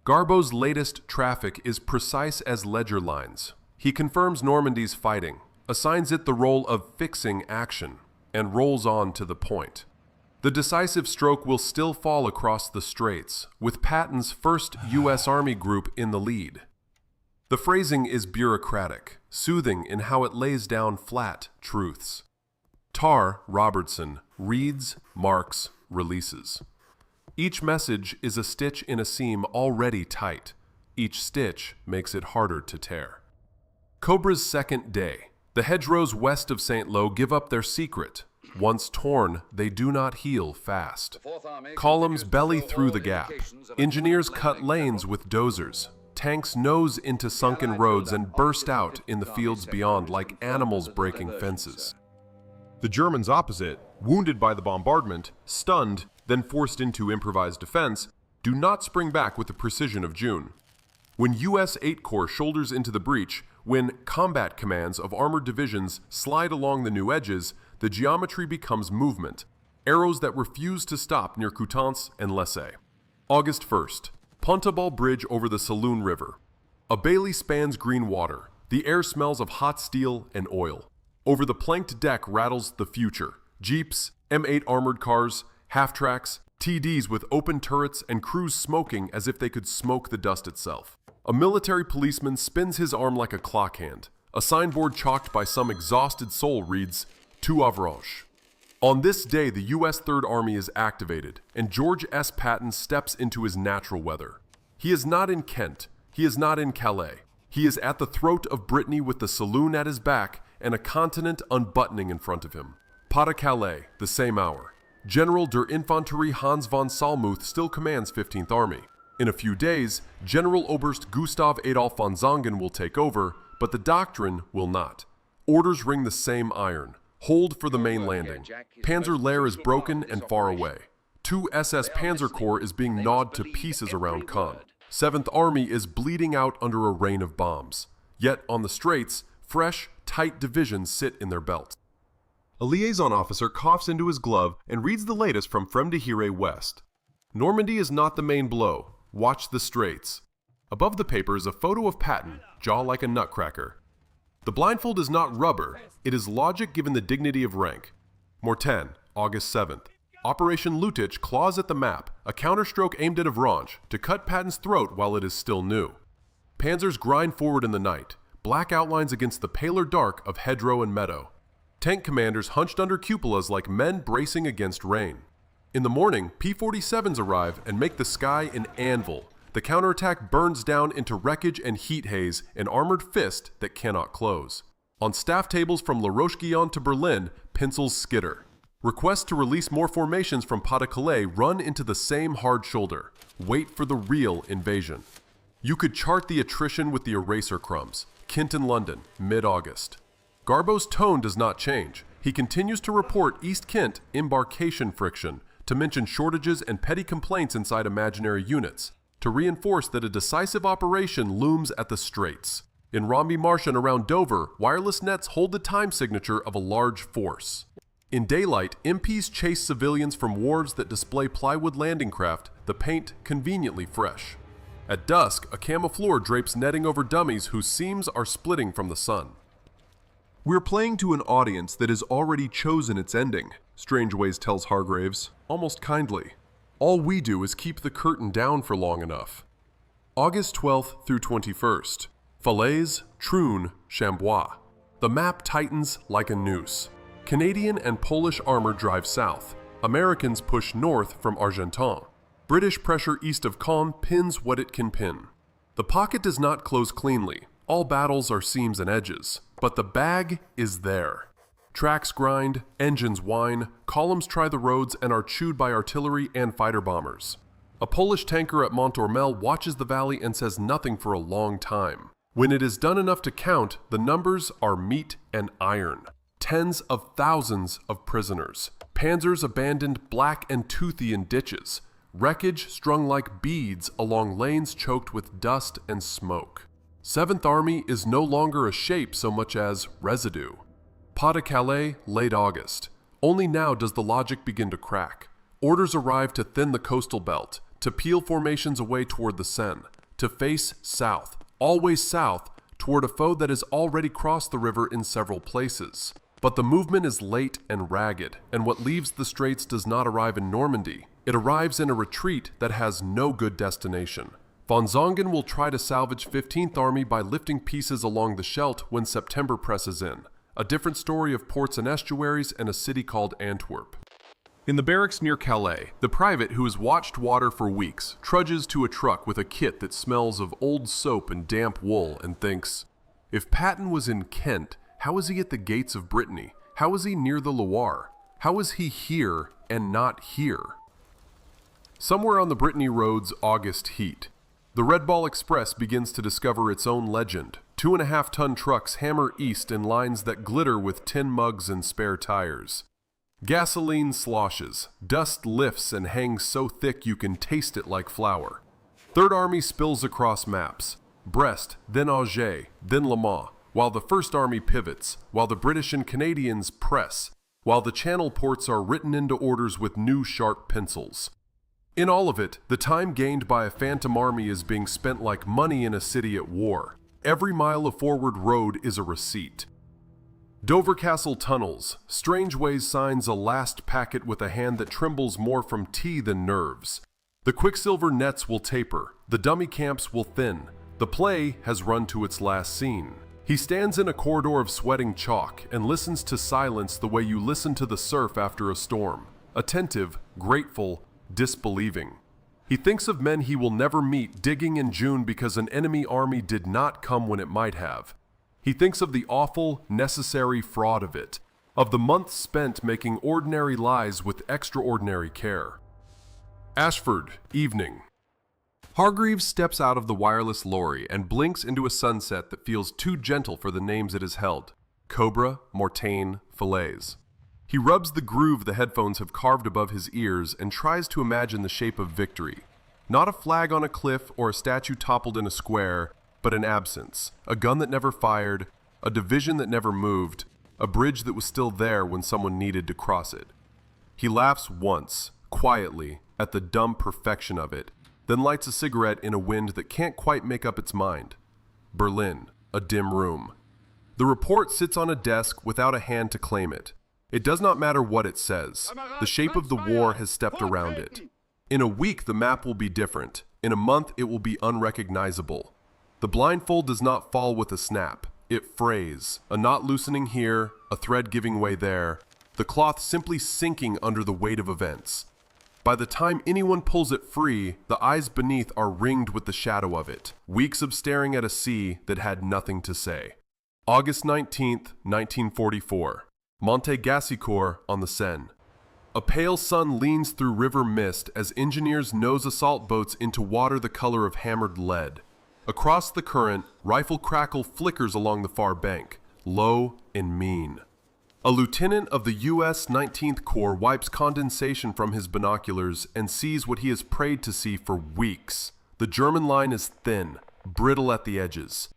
Garbo's latest traffic is precise as ledger lines. He confirms Normandy's fighting, assigns it the role of fixing action, and rolls on to the point. The decisive stroke will still fall across the straits, with Patton's First U.S. Army group in the lead. The phrasing is bureaucratic, soothing in how it lays down flat truths. Tar Robertson reads, marks, releases. Each message is a stitch in a seam already tight. Each stitch makes it harder to tear. Cobra's second day. The hedgerows west of St. Lo give up their secret. Once torn, they do not heal fast. Columns belly through the gap. Engineers cut lanes with dozers. Tanks nose into sunken roads and burst out in the fields beyond like animals breaking fences. The Germans opposite, wounded by the bombardment, stunned, then forced into improvised defense, do not spring back with the precision of June. When U.S. 8 Corps shoulders into the breach, when combat commands of armored divisions slide along the new edges, the geometry becomes movement, arrows that refuse to stop near Coutances and Lessay. August 1st. Pontaball Bridge over the Saloon River. A Bailey spans green water. The air smells of hot steel and oil. Over the planked deck rattles the future. Jeeps, M8 armored cars, half-tracks, TDs with open turrets and crews smoking as if they could smoke the dust itself. A military policeman spins his arm like a clock hand. A signboard chalked by some exhausted soul reads, "To Avranches." On this day, the U.S. Third Army is activated, and George S. Patton steps into his natural weather. He is not in Kent. He is not in Calais. He is at the throat of Brittany with the saloon at his back and a continent unbuttoning in front of him. Pas-de-Calais, the same hour. General der Infanterie Hans von Salmuth still commands 15th Army. In a few days, General Oberst Gustav Adolf von Zongen will take over, but the doctrine will not. Orders ring the same iron. Hold for the main landing. Panzer Lehr is broken and far away. 2 SS Panzer Corps is being gnawed to pieces around Caen. 7th Army is bleeding out under a rain of bombs. Yet on the straits, fresh, tight divisions sit in their belts. A liaison officer coughs into his glove and reads the latest from Fremdehire West. Normandy is not the main blow. Watch the straits. Above the paper is a photo of Patton, jaw like a nutcracker. The blindfold is not rubber, it is logic given the dignity of rank. Mortain, August 7th. Operation Lutich claws at the map, a counterstroke aimed at Avranches to cut Patton's throat while it is still new. Panzers grind forward in the night, black outlines against the paler dark of hedgerow and meadow. Tank commanders hunched under cupolas like men bracing against rain. In the morning, P-47s arrive and make the sky an anvil. The counterattack burns down into wreckage and heat haze, an armored fist that cannot close. On staff tables from La Roche-Guyon to Berlin, pencils skitter. Requests to release more formations from Pas-de-Calais run into the same hard shoulder. Wait for the real invasion. You could chart the attrition with the eraser crumbs. Kinton, London, mid-August. Garbo's tone does not change. He continues to report East Kent embarkation friction, to mention shortages and petty complaints inside imaginary units, to reinforce that a decisive operation looms at the straits. In Romney Marsh and around Dover, wireless nets hold the time signature of a large force. In daylight, MPs chase civilians from wharves that display plywood landing craft, the paint conveniently fresh. At dusk, a camoufleur drapes netting over dummies whose seams are splitting from the sun. We're playing to an audience that has already chosen its ending, Strangeways tells Hargreaves, almost kindly. All we do is keep the curtain down for long enough. August 12th through 21st. Falaise, Troon, Chambois. The map tightens like a noose. Canadian and Polish armor drive south. Americans push north from Argentan. British pressure east of Caen pins what it can pin. The pocket does not close cleanly. All battles are seams and edges. But the bag is there. Tracks grind, engines whine, columns try the roads and are chewed by artillery and fighter bombers. A Polish tanker at Montormel watches the valley and says nothing for a long time. When it is done enough to count, the numbers are meat and iron. Tens of thousands of prisoners. Panzers abandoned black and toothy in ditches. Wreckage strung like beads along lanes choked with dust and smoke. Seventh Army is no longer a shape so much as residue. Pas-de-Calais, late August. Only now does the logic begin to crack. Orders arrive to thin the coastal belt, to peel formations away toward the Seine, to face south, always south, toward a foe that has already crossed the river in several places. But the movement is late and ragged, and what leaves the straits does not arrive in Normandy. It arrives in a retreat that has no good destination. Von Zongen will try to salvage 15th Army by lifting pieces along the Scheldt when September presses in. A different story of ports and estuaries and a city called Antwerp. In the barracks near Calais, the private who has watched water for weeks trudges to a truck with a kit that smells of old soap and damp wool and thinks, if Patton was in Kent, how is he at the gates of Brittany? How is he near the Loire? How is he here and not here? Somewhere on the Brittany road's August heat, the Red Ball Express begins to discover its own legend. 2.5-ton trucks hammer east in lines that glitter with tin mugs and spare tires. Gasoline sloshes, dust lifts and hangs so thick you can taste it like flour. Third Army spills across maps. Brest, then Angers, then Le Mans, while the First Army pivots, while the British and Canadians press, while the Channel ports are written into orders with new sharp pencils. In all of it, the time gained by a phantom army is being spent like money in a city at war. Every mile of forward road is a receipt. Dover Castle tunnels, Strangeways signs a last packet with a hand that trembles more from tea than nerves. The Quicksilver nets will taper, the dummy camps will thin. The play has run to its last scene. He stands in a corridor of sweating chalk and listens to silence the way you listen to the surf after a storm. Attentive, grateful, disbelieving. He thinks of men he will never meet digging in June because an enemy army did not come when it might have. He thinks of the awful, necessary fraud of it, of the months spent making ordinary lies with extraordinary care. Ashford, evening. Hargreaves steps out of the wireless lorry and blinks into a sunset that feels too gentle for the names it has held. Cobra, Mortagne, Falaise. He rubs the groove the headphones have carved above his ears and tries to imagine the shape of victory. Not a flag on a cliff or a statue toppled in a square, but an absence, a gun that never fired, a division that never moved, a bridge that was still there when someone needed to cross it. He laughs once, quietly, at the dumb perfection of it, then lights a cigarette in a wind that can't quite make up its mind. Berlin, a dim room. The report sits on a desk without a hand to claim it. It does not matter what it says. The shape of the war has stepped around it. In a week, the map will be different. In a month, it will be unrecognizable. The blindfold does not fall with a snap. It frays, a knot loosening here, a thread giving way there, the cloth simply sinking under the weight of events. By the time anyone pulls it free, the eyes beneath are ringed with the shadow of it, weeks of staring at a sea that had nothing to say. August 19th, 1944. Monte-Gassicourt on the Seine. A pale sun leans through river mist as engineers nose assault boats into water the color of hammered lead. Across the current, rifle crackle flickers along the far bank, low and mean. A lieutenant of the U.S. 19th Corps wipes condensation from his binoculars and sees what he has prayed to see for weeks. The German line is thin, brittle at the edges.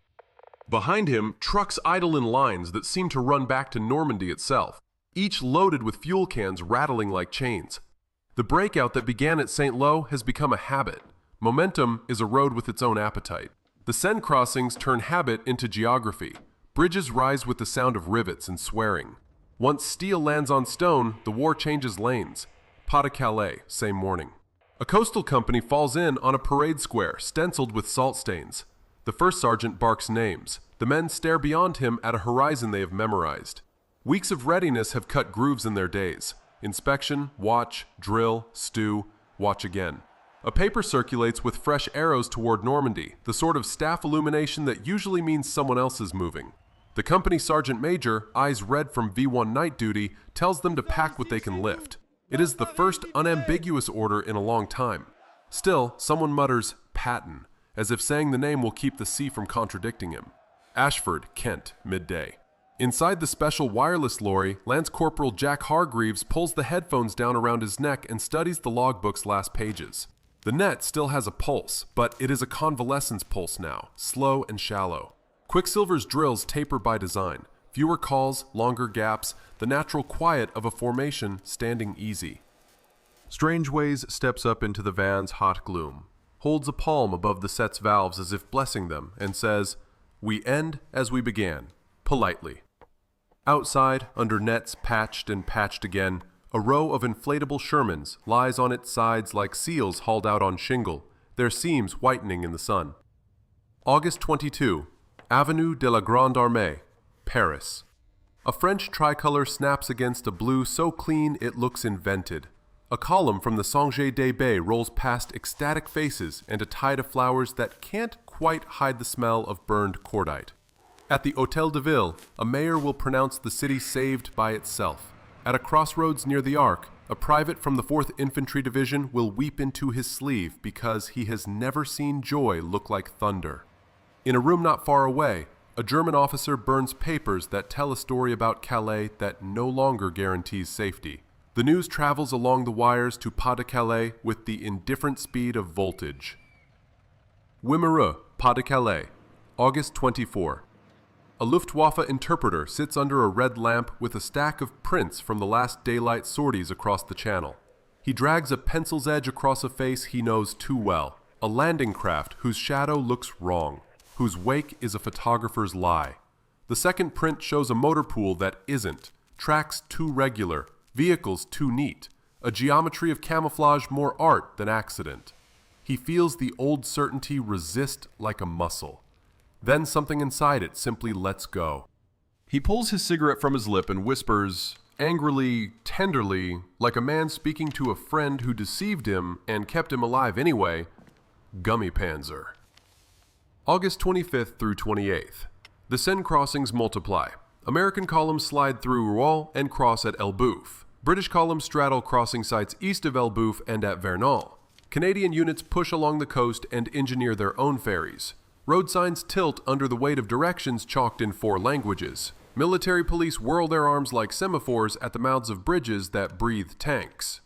Behind him, trucks idle in lines that seem to run back to Normandy itself, each loaded with fuel cans rattling like chains. The breakout that began at St. Lo has become a habit. Momentum is a road with its own appetite. The Seine crossings turn habit into geography. Bridges rise with the sound of rivets and swearing. Once steel lands on stone, the war changes lanes. Pas-de-Calais, same morning. A coastal company falls in on a parade square stenciled with salt stains. The first sergeant barks names. The men stare beyond him at a horizon they have memorized. Weeks of readiness have cut grooves in their days. Inspection, watch, drill, stew, watch again. A paper circulates with fresh arrows toward Normandy, the sort of staff illumination that usually means someone else is moving. The company sergeant major, eyes red from V1 night duty, tells them to pack what they can lift. It is the first unambiguous order in a long time. Still, someone mutters, Patton, as if saying the name will keep the sea from contradicting him. Ashford, Kent, midday. Inside the special wireless lorry, Lance Corporal Jack Hargreaves pulls the headphones down around his neck and studies the logbook's last pages. The net still has a pulse, but it is a convalescence pulse now, slow and shallow. Quicksilver's drills taper by design. Fewer calls, longer gaps, the natural quiet of a formation standing easy. Strangeways steps up into the van's hot gloom, holds a palm above the set's valves as if blessing them, and says, "We end as we began," politely. Outside, under nets patched and patched again, a row of inflatable Shermans lies on its sides like seals hauled out on shingle, their seams whitening in the sun. August 22, Avenue de la Grande Armée, Paris. A French tricolor snaps against a blue so clean it looks invented. A column from the Sange des Baies rolls past ecstatic faces and a tide of flowers that can't quite hide the smell of burned cordite. At the Hôtel de Ville, a mayor will pronounce the city saved by itself. At a crossroads near the Arc, a private from the 4th Infantry Division will weep into his sleeve because he has never seen joy look like thunder. In a room not far away, a German officer burns papers that tell a story about Calais that no longer guarantees safety. The news travels along the wires to Pas-de-Calais with the indifferent speed of voltage. Wimereux, Pas-de-Calais, August 24. A Luftwaffe interpreter sits under a red lamp with a stack of prints from the last daylight sorties across the channel. He drags a pencil's edge across a face he knows too well, a landing craft whose shadow looks wrong, whose wake is a photographer's lie. The second print shows a motor pool that isn't, tracks too regular, vehicles too neat, a geometry of camouflage more art than accident. He feels the old certainty resist like a muscle. Then something inside it simply lets go. He pulls his cigarette from his lip and whispers, angrily, tenderly, like a man speaking to a friend who deceived him and kept him alive anyway, "Gummy Panzer." August 25th through 28th. The Seine crossings multiply. American columns slide through Rouen and cross at Elbeuf. British columns straddle crossing sites east of Elbeuf and at Vernon. Canadian units push along the coast and engineer their own ferries. Road signs tilt under the weight of directions chalked in 4 languages. Military police whirl their arms like semaphores at the mouths of bridges that breathe tanks.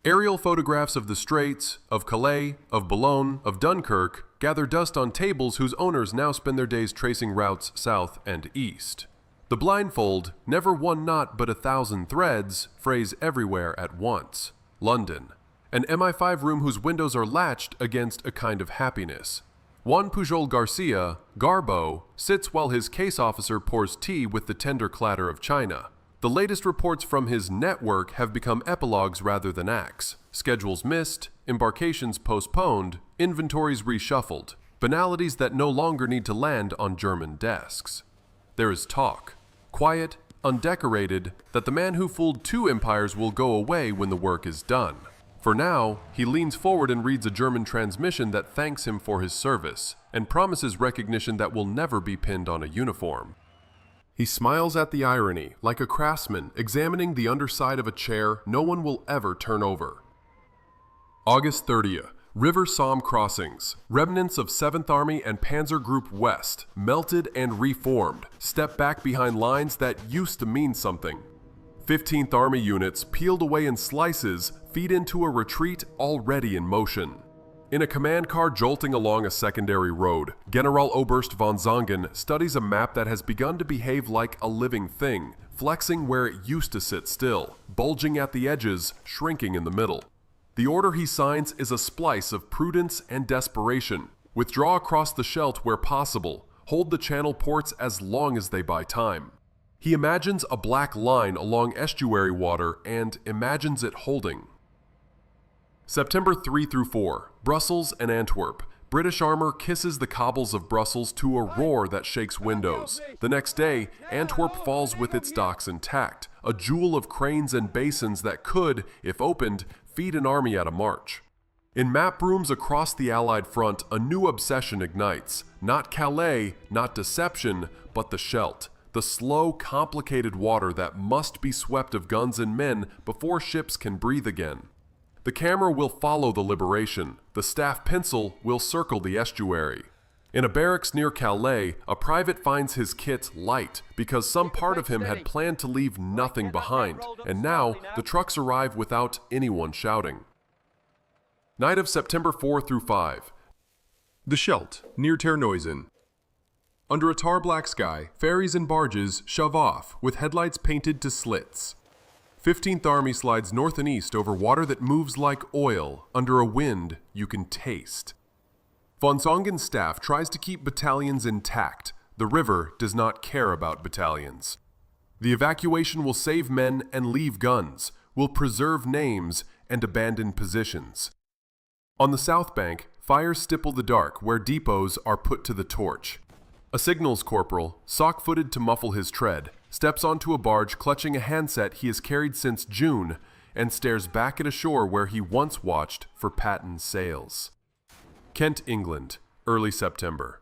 Aerial photographs of the Straits, of Calais, of Boulogne, of Dunkirk gather dust on tables whose owners now spend their days tracing routes south and east. The blindfold, never one knot but 1,000 threads, phrase everywhere at once. London. An MI5 room whose windows are latched against a kind of happiness. Juan Pujol Garcia, Garbo, sits while his case officer pours tea with the tender clatter of china. The latest reports from his network have become epilogues rather than acts. Schedules missed, embarkations postponed, inventories reshuffled, banalities that no longer need to land on German desks. There is talk, quiet, undecorated, that the man who fooled 2 empires will go away when the work is done. For now, he leans forward and reads a German transmission that thanks him for his service and promises recognition that will never be pinned on a uniform. He smiles at the irony, like a craftsman examining the underside of a chair no one will ever turn over. August 30th. River Somme crossings. Remnants of 7th Army and Panzer Group West, melted and reformed, step back behind lines that used to mean something. 15th Army units, peeled away in slices, feed into a retreat already in motion. In a command car jolting along a secondary road, Generaloberst von Zongen studies a map that has begun to behave like a living thing, flexing where it used to sit still, bulging at the edges, shrinking in the middle. The order he signs is a splice of prudence and desperation. Withdraw across the Scheldt where possible, hold the channel ports as long as they buy time. He imagines a black line along estuary water and imagines it holding. September 3 through 4, Brussels and Antwerp. British armor kisses the cobbles of Brussels to a roar that shakes windows. The next day, Antwerp falls with its docks intact, a jewel of cranes and basins that could, if opened, feed an army at a march. In map rooms across the Allied front, a new obsession ignites. Not Calais, not deception, but the Scheldt, the slow, complicated water that must be swept of guns and men before ships can breathe again. The camera will follow the liberation. The staff pencil will circle the estuary. In a barracks near Calais, a private finds his kit light because some part of him had planned to leave nothing behind, and now the trucks arrive without anyone shouting. Night of September 4 through 5. The Scheldt, near Terneuzen. Under a tar-black sky, ferries and barges shove off with headlights painted to slits. 15th Army slides north and east over water that moves like oil under a wind you can taste. Von Songen's staff tries to keep battalions intact. The river does not care about battalions. The evacuation will save men and leave guns, will preserve names and abandon positions. On the south bank, fires stipple the dark where depots are put to the torch. A signals corporal, sock-footed to muffle his tread, steps onto a barge clutching a handset he has carried since June and stares back at a shore where he once watched for Patton's sails. Kent, England, early September.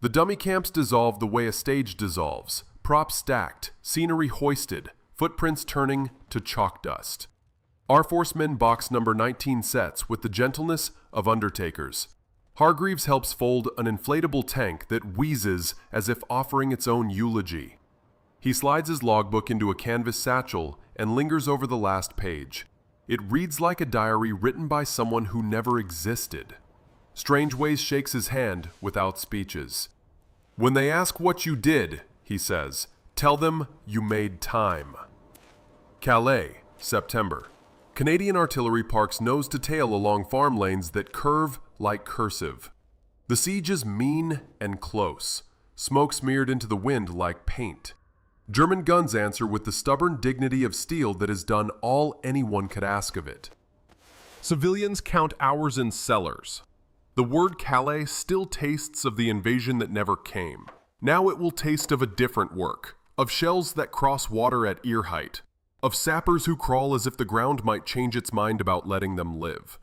The dummy camps dissolve the way a stage dissolves, props stacked, scenery hoisted, footprints turning to chalk dust. Our force men box number 19 sets with the gentleness of undertakers. Hargreaves helps fold an inflatable tank that wheezes as if offering its own eulogy. He slides his logbook into a canvas satchel and lingers over the last page. It reads like a diary written by someone who never existed. Strangeways shakes his hand without speeches. When they ask what you did, he says, tell them you made time. Calais, September. Canadian artillery parks nose to tail along farm lanes that curve like cursive. The siege is mean and close, smoke smeared into the wind like paint. German guns answer with the stubborn dignity of steel that has done all anyone could ask of it. Civilians count hours in cellars. The word Calais still tastes of the invasion that never came. Now it will taste of a different work, of shells that cross water at ear height, of sappers who crawl as if the ground might change its mind about letting them live.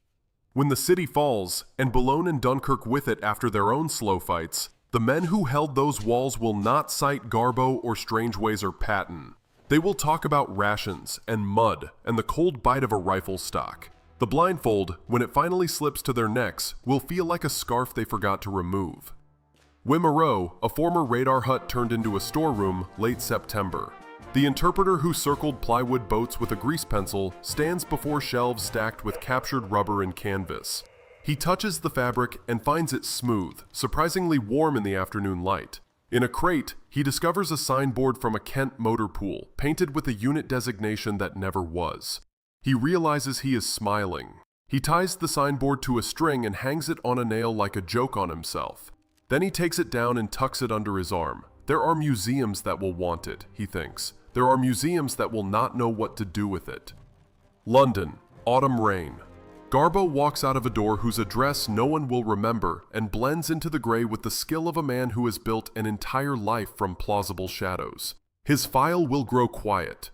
When the city falls, and Boulogne and Dunkirk with it after their own slow fights, the men who held those walls will not cite Garbo or Strangeways or Patton. They will talk about rations and mud and the cold bite of a rifle stock. The blindfold, when it finally slips to their necks, will feel like a scarf they forgot to remove. Wimereux, a former radar hut turned into a storeroom, late September. The interpreter who circled plywood boats with a grease pencil stands before shelves stacked with captured rubber and canvas. He touches the fabric and finds it smooth, surprisingly warm in the afternoon light. In a crate, he discovers a signboard from a Kent motor pool, painted with a unit designation that never was. He realizes he is smiling. He ties the signboard to a string and hangs it on a nail like a joke on himself. Then he takes it down and tucks it under his arm. There are museums that will want it, he thinks. There are museums that will not know what to do with it. London, autumn rain. Garbo walks out of a door whose address no one will remember and blends into the gray with the skill of a man who has built an entire life from plausible shadows. His file will grow quiet.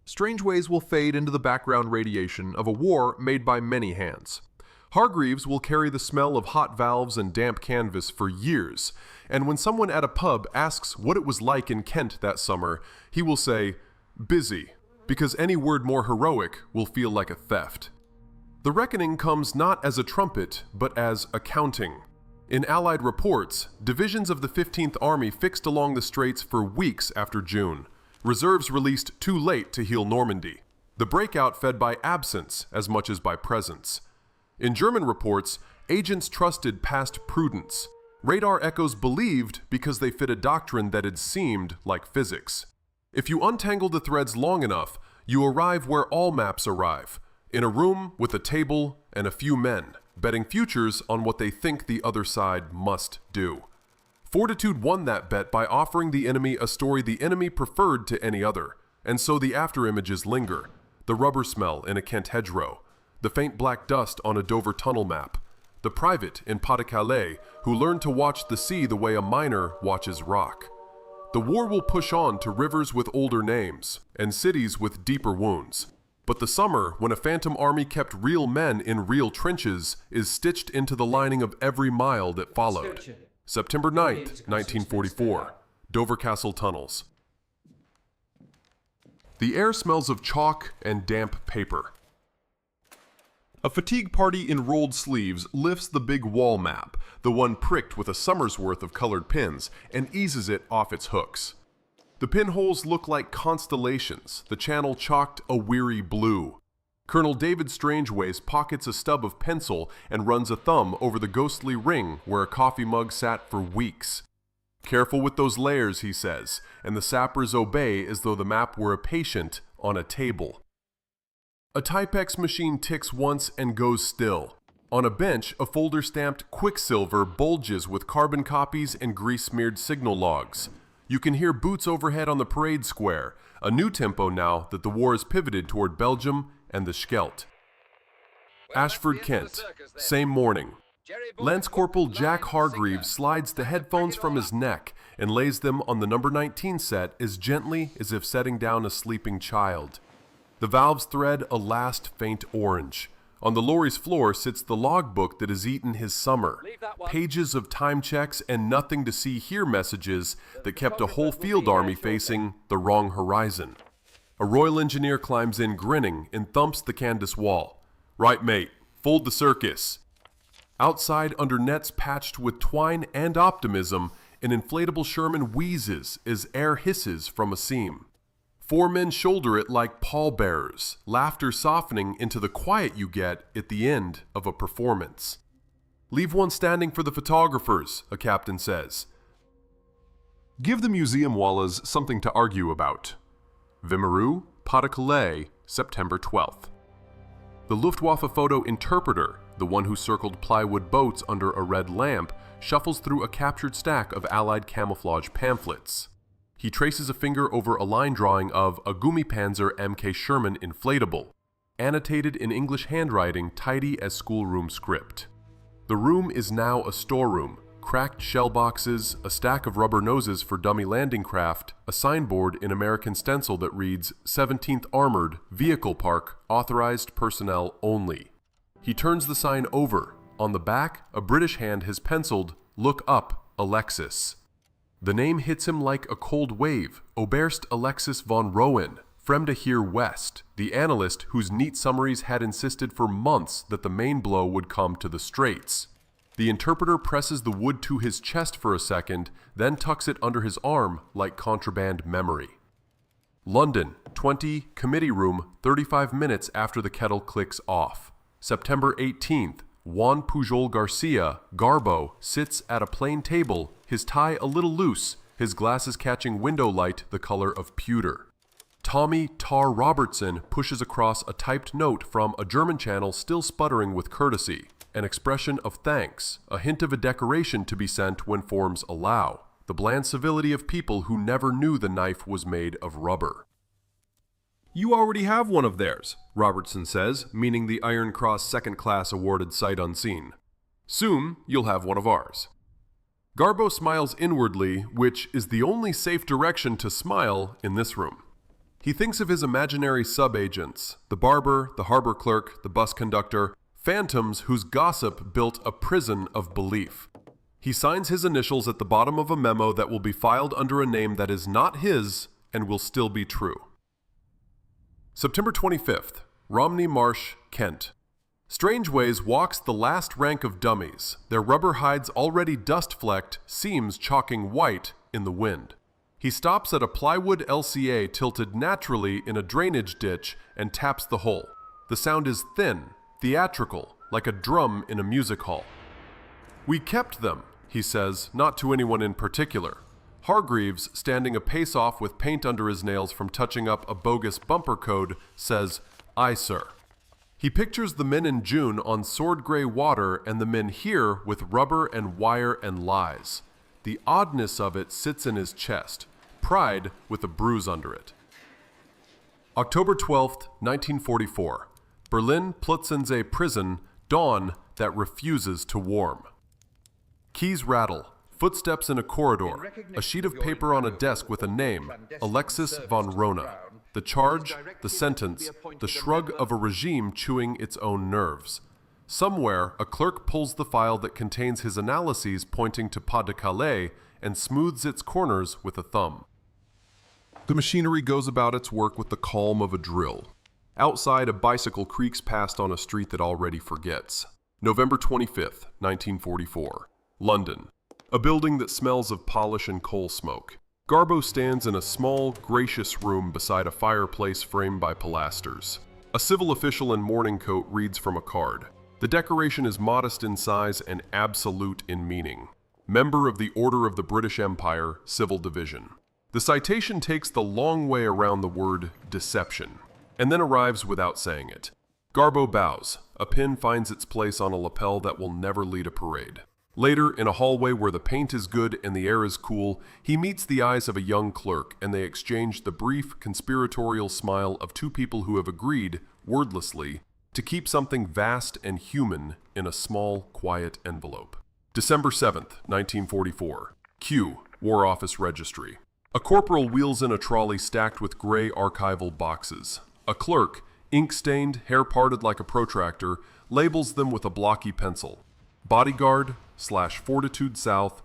Strangeways will fade into the background radiation of a war made by many hands. Hargreaves will carry the smell of hot valves and damp canvas for years, and when someone at a pub asks what it was like in Kent that summer, he will say, busy, because any word more heroic will feel like a theft. The reckoning comes not as a trumpet, but as accounting. In Allied reports, divisions of the 15th Army fixed along the straits for weeks after June. Reserves released too late to heal Normandy. The breakout fed by absence as much as by presence. In German reports, agents trusted past prudence. Radar echoes believed because they fit a doctrine that had seemed like physics. If you untangle the threads long enough, you arrive where all maps arrive. In a room with a table and a few men, betting futures on what they think the other side must do. Fortitude won that bet by offering the enemy a story the enemy preferred to any other, and so the afterimages linger. The rubber smell in a Kent hedgerow, the faint black dust on a Dover tunnel map, the private in Pas-de-Calais who learned to watch the sea the way a miner watches rock. The war will push on to rivers with older names and cities with deeper wounds. But the summer, when a phantom army kept real men in real trenches, is stitched into the lining of every mile that followed. September 9th, 1944, Dover Castle tunnels. The air smells of chalk and damp paper. A fatigue party in rolled sleeves lifts the big wall map, the one pricked with a summer's worth of colored pins, and eases it off its hooks. The pinholes look like constellations, the channel chalked a weary blue. Colonel David Strangeways pockets a stub of pencil and runs a thumb over the ghostly ring where a coffee mug sat for weeks. Careful with those layers, he says, and the sappers obey as though the map were a patient on a table. A Typex machine ticks once and goes still. On a bench, a folder stamped Quicksilver bulges with carbon copies and grease-smeared signal logs. You can hear boots overhead on the parade square, a new tempo now that the war has pivoted toward Belgium and the Scheldt. Ashford, Kent, same morning. Lance Corporal Jack Hargreaves slides the headphones from his neck and lays them on the number 19 set as gently as if setting down a sleeping child. The valves thread a last faint orange. On the lorry's floor sits the logbook that has eaten his summer. Pages of time checks and nothing to see here messages that kept a whole field army facing the wrong horizon. A Royal Engineer climbs in grinning and thumps the canvas wall. Right, mate, fold the circus. Outside, under nets patched with twine and optimism, an inflatable Sherman wheezes as air hisses from a seam. 4 men shoulder it like pallbearers, laughter softening into the quiet you get at the end of a performance. Leave one standing for the photographers, a captain says. Give the museum wallahs something to argue about. Wimereux, Pas-de-Calais, September 12th. The Luftwaffe photo interpreter, the one who circled plywood boats under a red lamp, shuffles through a captured stack of Allied camouflage pamphlets. He traces a finger over a line drawing of a Gummipanzer MK Sherman inflatable, annotated in English handwriting tidy as schoolroom script. The room is now a storeroom, cracked shell boxes, a stack of rubber noses for dummy landing craft, a signboard in American stencil that reads 17th Armored, Vehicle Park, Authorized Personnel Only. He turns the sign over. On the back, a British hand has penciled, Look up, Alexis. The name hits him like a cold wave, Oberst Alexis von Rohen, Fremde Heer West, the analyst whose neat summaries had insisted for months that the main blow would come to the Straits. The interpreter presses the wood to his chest for a second, then tucks it under his arm like contraband memory. London, 20, committee room, 35 minutes after the kettle clicks off. September 18th, Juan Pujol Garcia, Garbo, sits at a plain table, his tie a little loose, his glasses catching window light the color of pewter. Tommy Tar Robertson pushes across a typed note from a German channel still sputtering with courtesy, an expression of thanks, a hint of a decoration to be sent when forms allow, the bland civility of people who never knew the knife was made of rubber. You already have one of theirs, Robertson says, meaning the Iron Cross Second Class awarded sight unseen. Soon, you'll have one of ours. Garbo smiles inwardly, which is the only safe direction to smile in this room. He thinks of his imaginary sub-agents, the barber, the harbor clerk, the bus conductor, phantoms whose gossip built a prison of belief. He signs his initials at the bottom of a memo that will be filed under a name that is not his and will still be true. September 25th, Romney Marsh, Kent. Strangeways walks the last rank of dummies, their rubber hides already dust-flecked, seams chalking white in the wind. He stops at a plywood LCA tilted naturally in a drainage ditch and taps the hole. The sound is thin, theatrical, like a drum in a music hall. We kept them, he says, not to anyone in particular. Hargreaves, standing a pace off with paint under his nails from touching up a bogus bumper code, says, Aye, sir. He pictures the men in June on sword gray water and the men here with rubber and wire and lies. The oddness of it sits in his chest, pride with a bruise under it. October 12th, 1944. Berlin Plötzensee prison, dawn that refuses to warm. Keys rattle, footsteps in a corridor, a sheet of paper on a desk with a name, Alexis von Rona. The charge, the sentence, the shrug of a regime chewing its own nerves. Somewhere, a clerk pulls the file that contains his analyses pointing to Pas-de-Calais and smooths its corners with a thumb. The machinery goes about its work with the calm of a drill. Outside, a bicycle creaks past on a street that already forgets. November 25th, 1944. London. A building that smells of polish and coal smoke. Garbo stands in a small, gracious room beside a fireplace framed by pilasters. A civil official in morning coat reads from a card. The decoration is modest in size and absolute in meaning. Member of the Order of the British Empire, Civil Division. The citation takes the long way around the word deception, and then arrives without saying it. Garbo bows. A pin finds its place on a lapel that will never lead a parade. Later, in a hallway where the paint is good and the air is cool, he meets the eyes of a young clerk, and they exchange the brief, conspiratorial smile of two people who have agreed, wordlessly, to keep something vast and human in a small, quiet envelope. December 7th, 1944. Q, War Office Registry. A corporal wheels in a trolley stacked with gray archival boxes. A clerk, ink-stained, hair parted like a protractor, labels them with a blocky pencil. Bodyguard / Fortitude South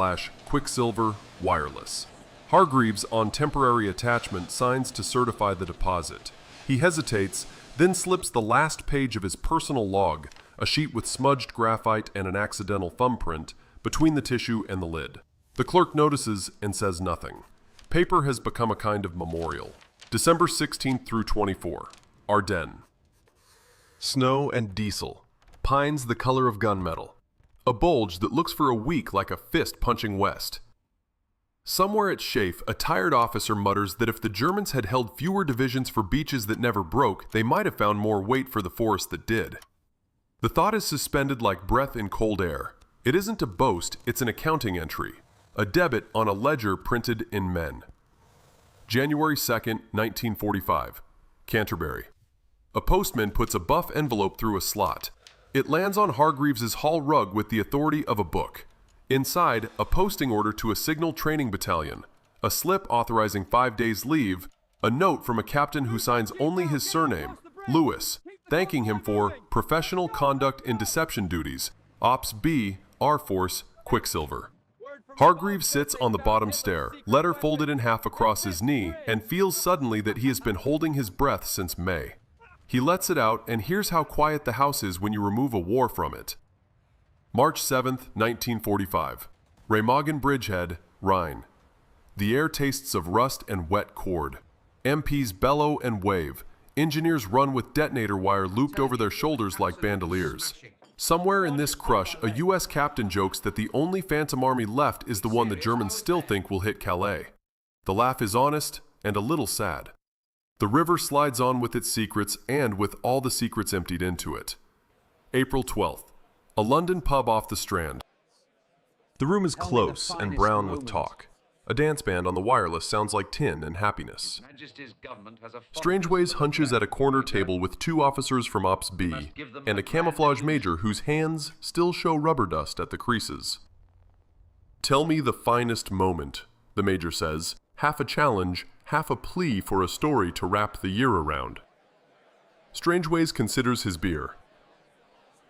/ Quicksilver wireless. Hargreaves, on temporary attachment, signs to certify the deposit. He hesitates, then slips the last page of his personal log, a sheet with smudged graphite and an accidental thumbprint, between the tissue and the lid. The clerk notices and says nothing. Paper has become a kind of memorial. December 16th through 24. Ardennes. Snow and diesel. Pines the color of gunmetal. A bulge that looks for a week like a fist punching west. Somewhere at Chaff, a tired officer mutters that if the Germans had held fewer divisions for beaches that never broke, they might have found more weight for the forest that did. The thought is suspended like breath in cold air. It isn't a boast, it's an accounting entry. A debit on a ledger printed in men. January 2nd, 1945. Canterbury. A postman puts a buff envelope through a slot. It lands on Hargreaves's hall rug with the authority of a book. Inside, a posting order to a signal training battalion, a slip authorizing 5 days leave, a note from a captain who signs only his surname, Lewis, thanking him for professional conduct in deception duties, Ops B, R Force, Quicksilver. Hargreaves sits on the bottom stair, letter folded in half across his knee, and feels suddenly that he has been holding his breath since May. He lets it out, and here's how quiet the house is when you remove a war from it. March 7th, 1945. Remagen Bridgehead, Rhine. The air tastes of rust and wet cord. MPs bellow and wave. Engineers run with detonator wire looped over their shoulders like bandoliers. Somewhere in this crush, a U.S. captain jokes that the only Phantom Army left is the one the Germans still think will hit Calais. The laugh is honest and a little sad. The river slides on with its secrets and with all the secrets emptied into it. April 12th. A London pub off the Strand. The room is close and brown with talk. A dance band on the wireless sounds like tin and happiness. Strangeways hunches at a corner table with two officers from Ops B and a camouflage major whose hands still show rubber dust at the creases. Tell me the finest moment, the major says, half a challenge, half a plea for a story to wrap the year around. Strangeways considers his beer.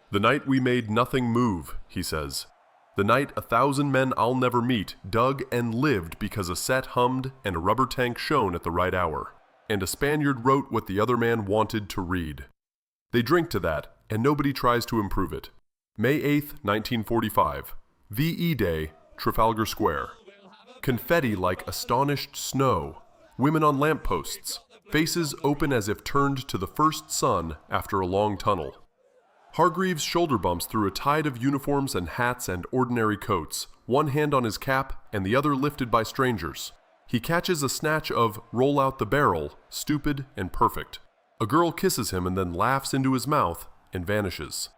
The night we made nothing move, he says. The night 1,000 men I'll never meet dug and lived because a set hummed and a rubber tank shone at the right hour, and a Spaniard wrote what the other man wanted to read. They drink to that, and nobody tries to improve it. May 8th, 1945. VE Day, Trafalgar Square. Confetti like astonished snow. Women on lampposts. Faces open as if turned to the first sun after a long tunnel. Hargreaves shoulder bumps through a tide of uniforms and hats and ordinary coats, one hand on his cap and the other lifted by strangers. He catches a snatch of Roll Out the Barrel, stupid and perfect. A girl kisses him and then laughs into his mouth and vanishes.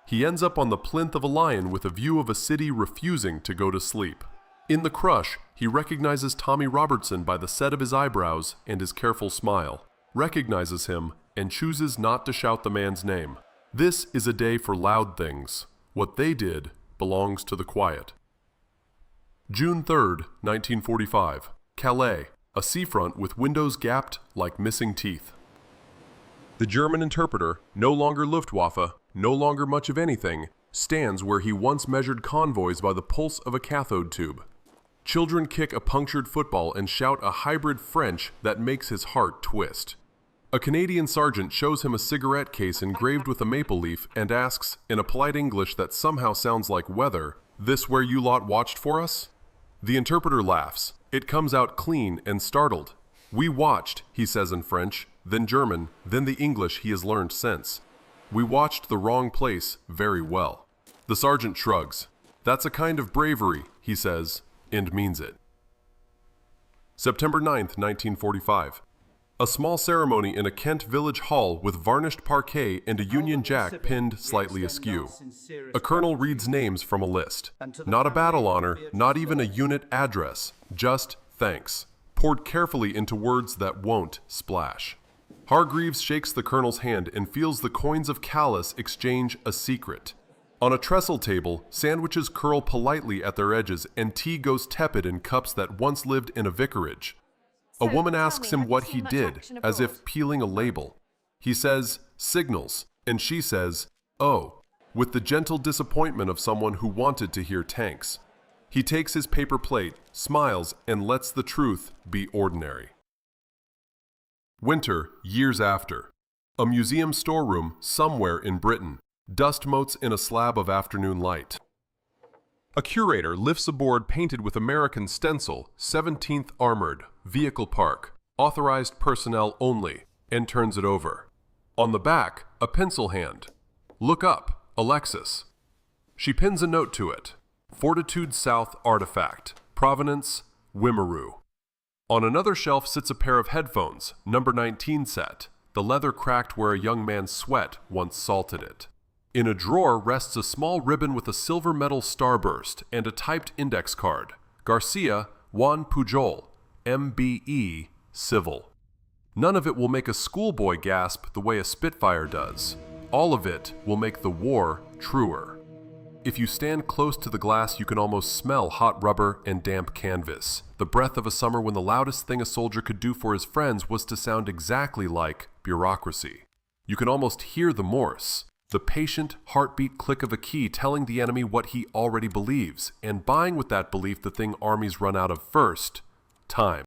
He ends up on the plinth of a lion with a view of a city refusing to go to sleep. In the crush, he recognizes Tommy Robertson by the set of his eyebrows and his careful smile. Recognizes him and chooses not to shout the man's name. This is a day for loud things. What they did belongs to the quiet. June 3rd, 1945. Calais, a seafront with windows gapped like missing teeth. The German interpreter, no longer Luftwaffe, no longer much of anything, stands where he once measured convoys by the pulse of a cathode tube. Children kick a punctured football and shout a hybrid French that makes his heart twist. A Canadian sergeant shows him a cigarette case engraved with a maple leaf and asks, in a polite English that somehow sounds like weather, "This where you lot watched for us?" The interpreter laughs. It comes out clean and startled. "We watched," he says in French, then German, then the English he has learned since. "We watched the wrong place very well." The sergeant shrugs. "That's a kind of bravery," he says, and means it. September 9th, 1945. A small ceremony in a Kent village hall with varnished parquet and a Union Jack pinned slightly askew. A colonel reads names from a list. Not a battle honor, not even a unit address, just thanks, poured carefully into words that won't splash. Hargreaves shakes the colonel's hand and feels the coins of Calais exchange a secret. On a trestle table, sandwiches curl politely at their edges and tea goes tepid in cups that once lived in a vicarage. A woman asks him what he did, as if peeling a label. He says, "Signals," and she says, "Oh," with the gentle disappointment of someone who wanted to hear tanks. He takes his paper plate, smiles, and lets the truth be ordinary. Winter, years after. A museum storeroom somewhere in Britain. Dust motes in a slab of afternoon light. A curator lifts a board painted with American stencil, 17th Armored, Vehicle Park, authorized personnel only, and turns it over. On the back, a pencil hand. "Look up, Alexis." She pins a note to it. Fortitude South artifact, provenance, Wimereux. On another shelf sits a pair of headphones, number 19 set, the leather cracked where a young man's sweat once salted it. In a drawer rests a small ribbon with a silver metal starburst and a typed index card. Garcia, Juan Pujol, MBE, Civil. None of it will make a schoolboy gasp the way a Spitfire does. All of it will make the war truer. If you stand close to the glass, you can almost smell hot rubber and damp canvas. The breath of a summer when the loudest thing a soldier could do for his friends was to sound exactly like bureaucracy. You can almost hear the Morse. The patient, heartbeat click of a key telling the enemy what he already believes, and buying with that belief the thing armies run out of first, time.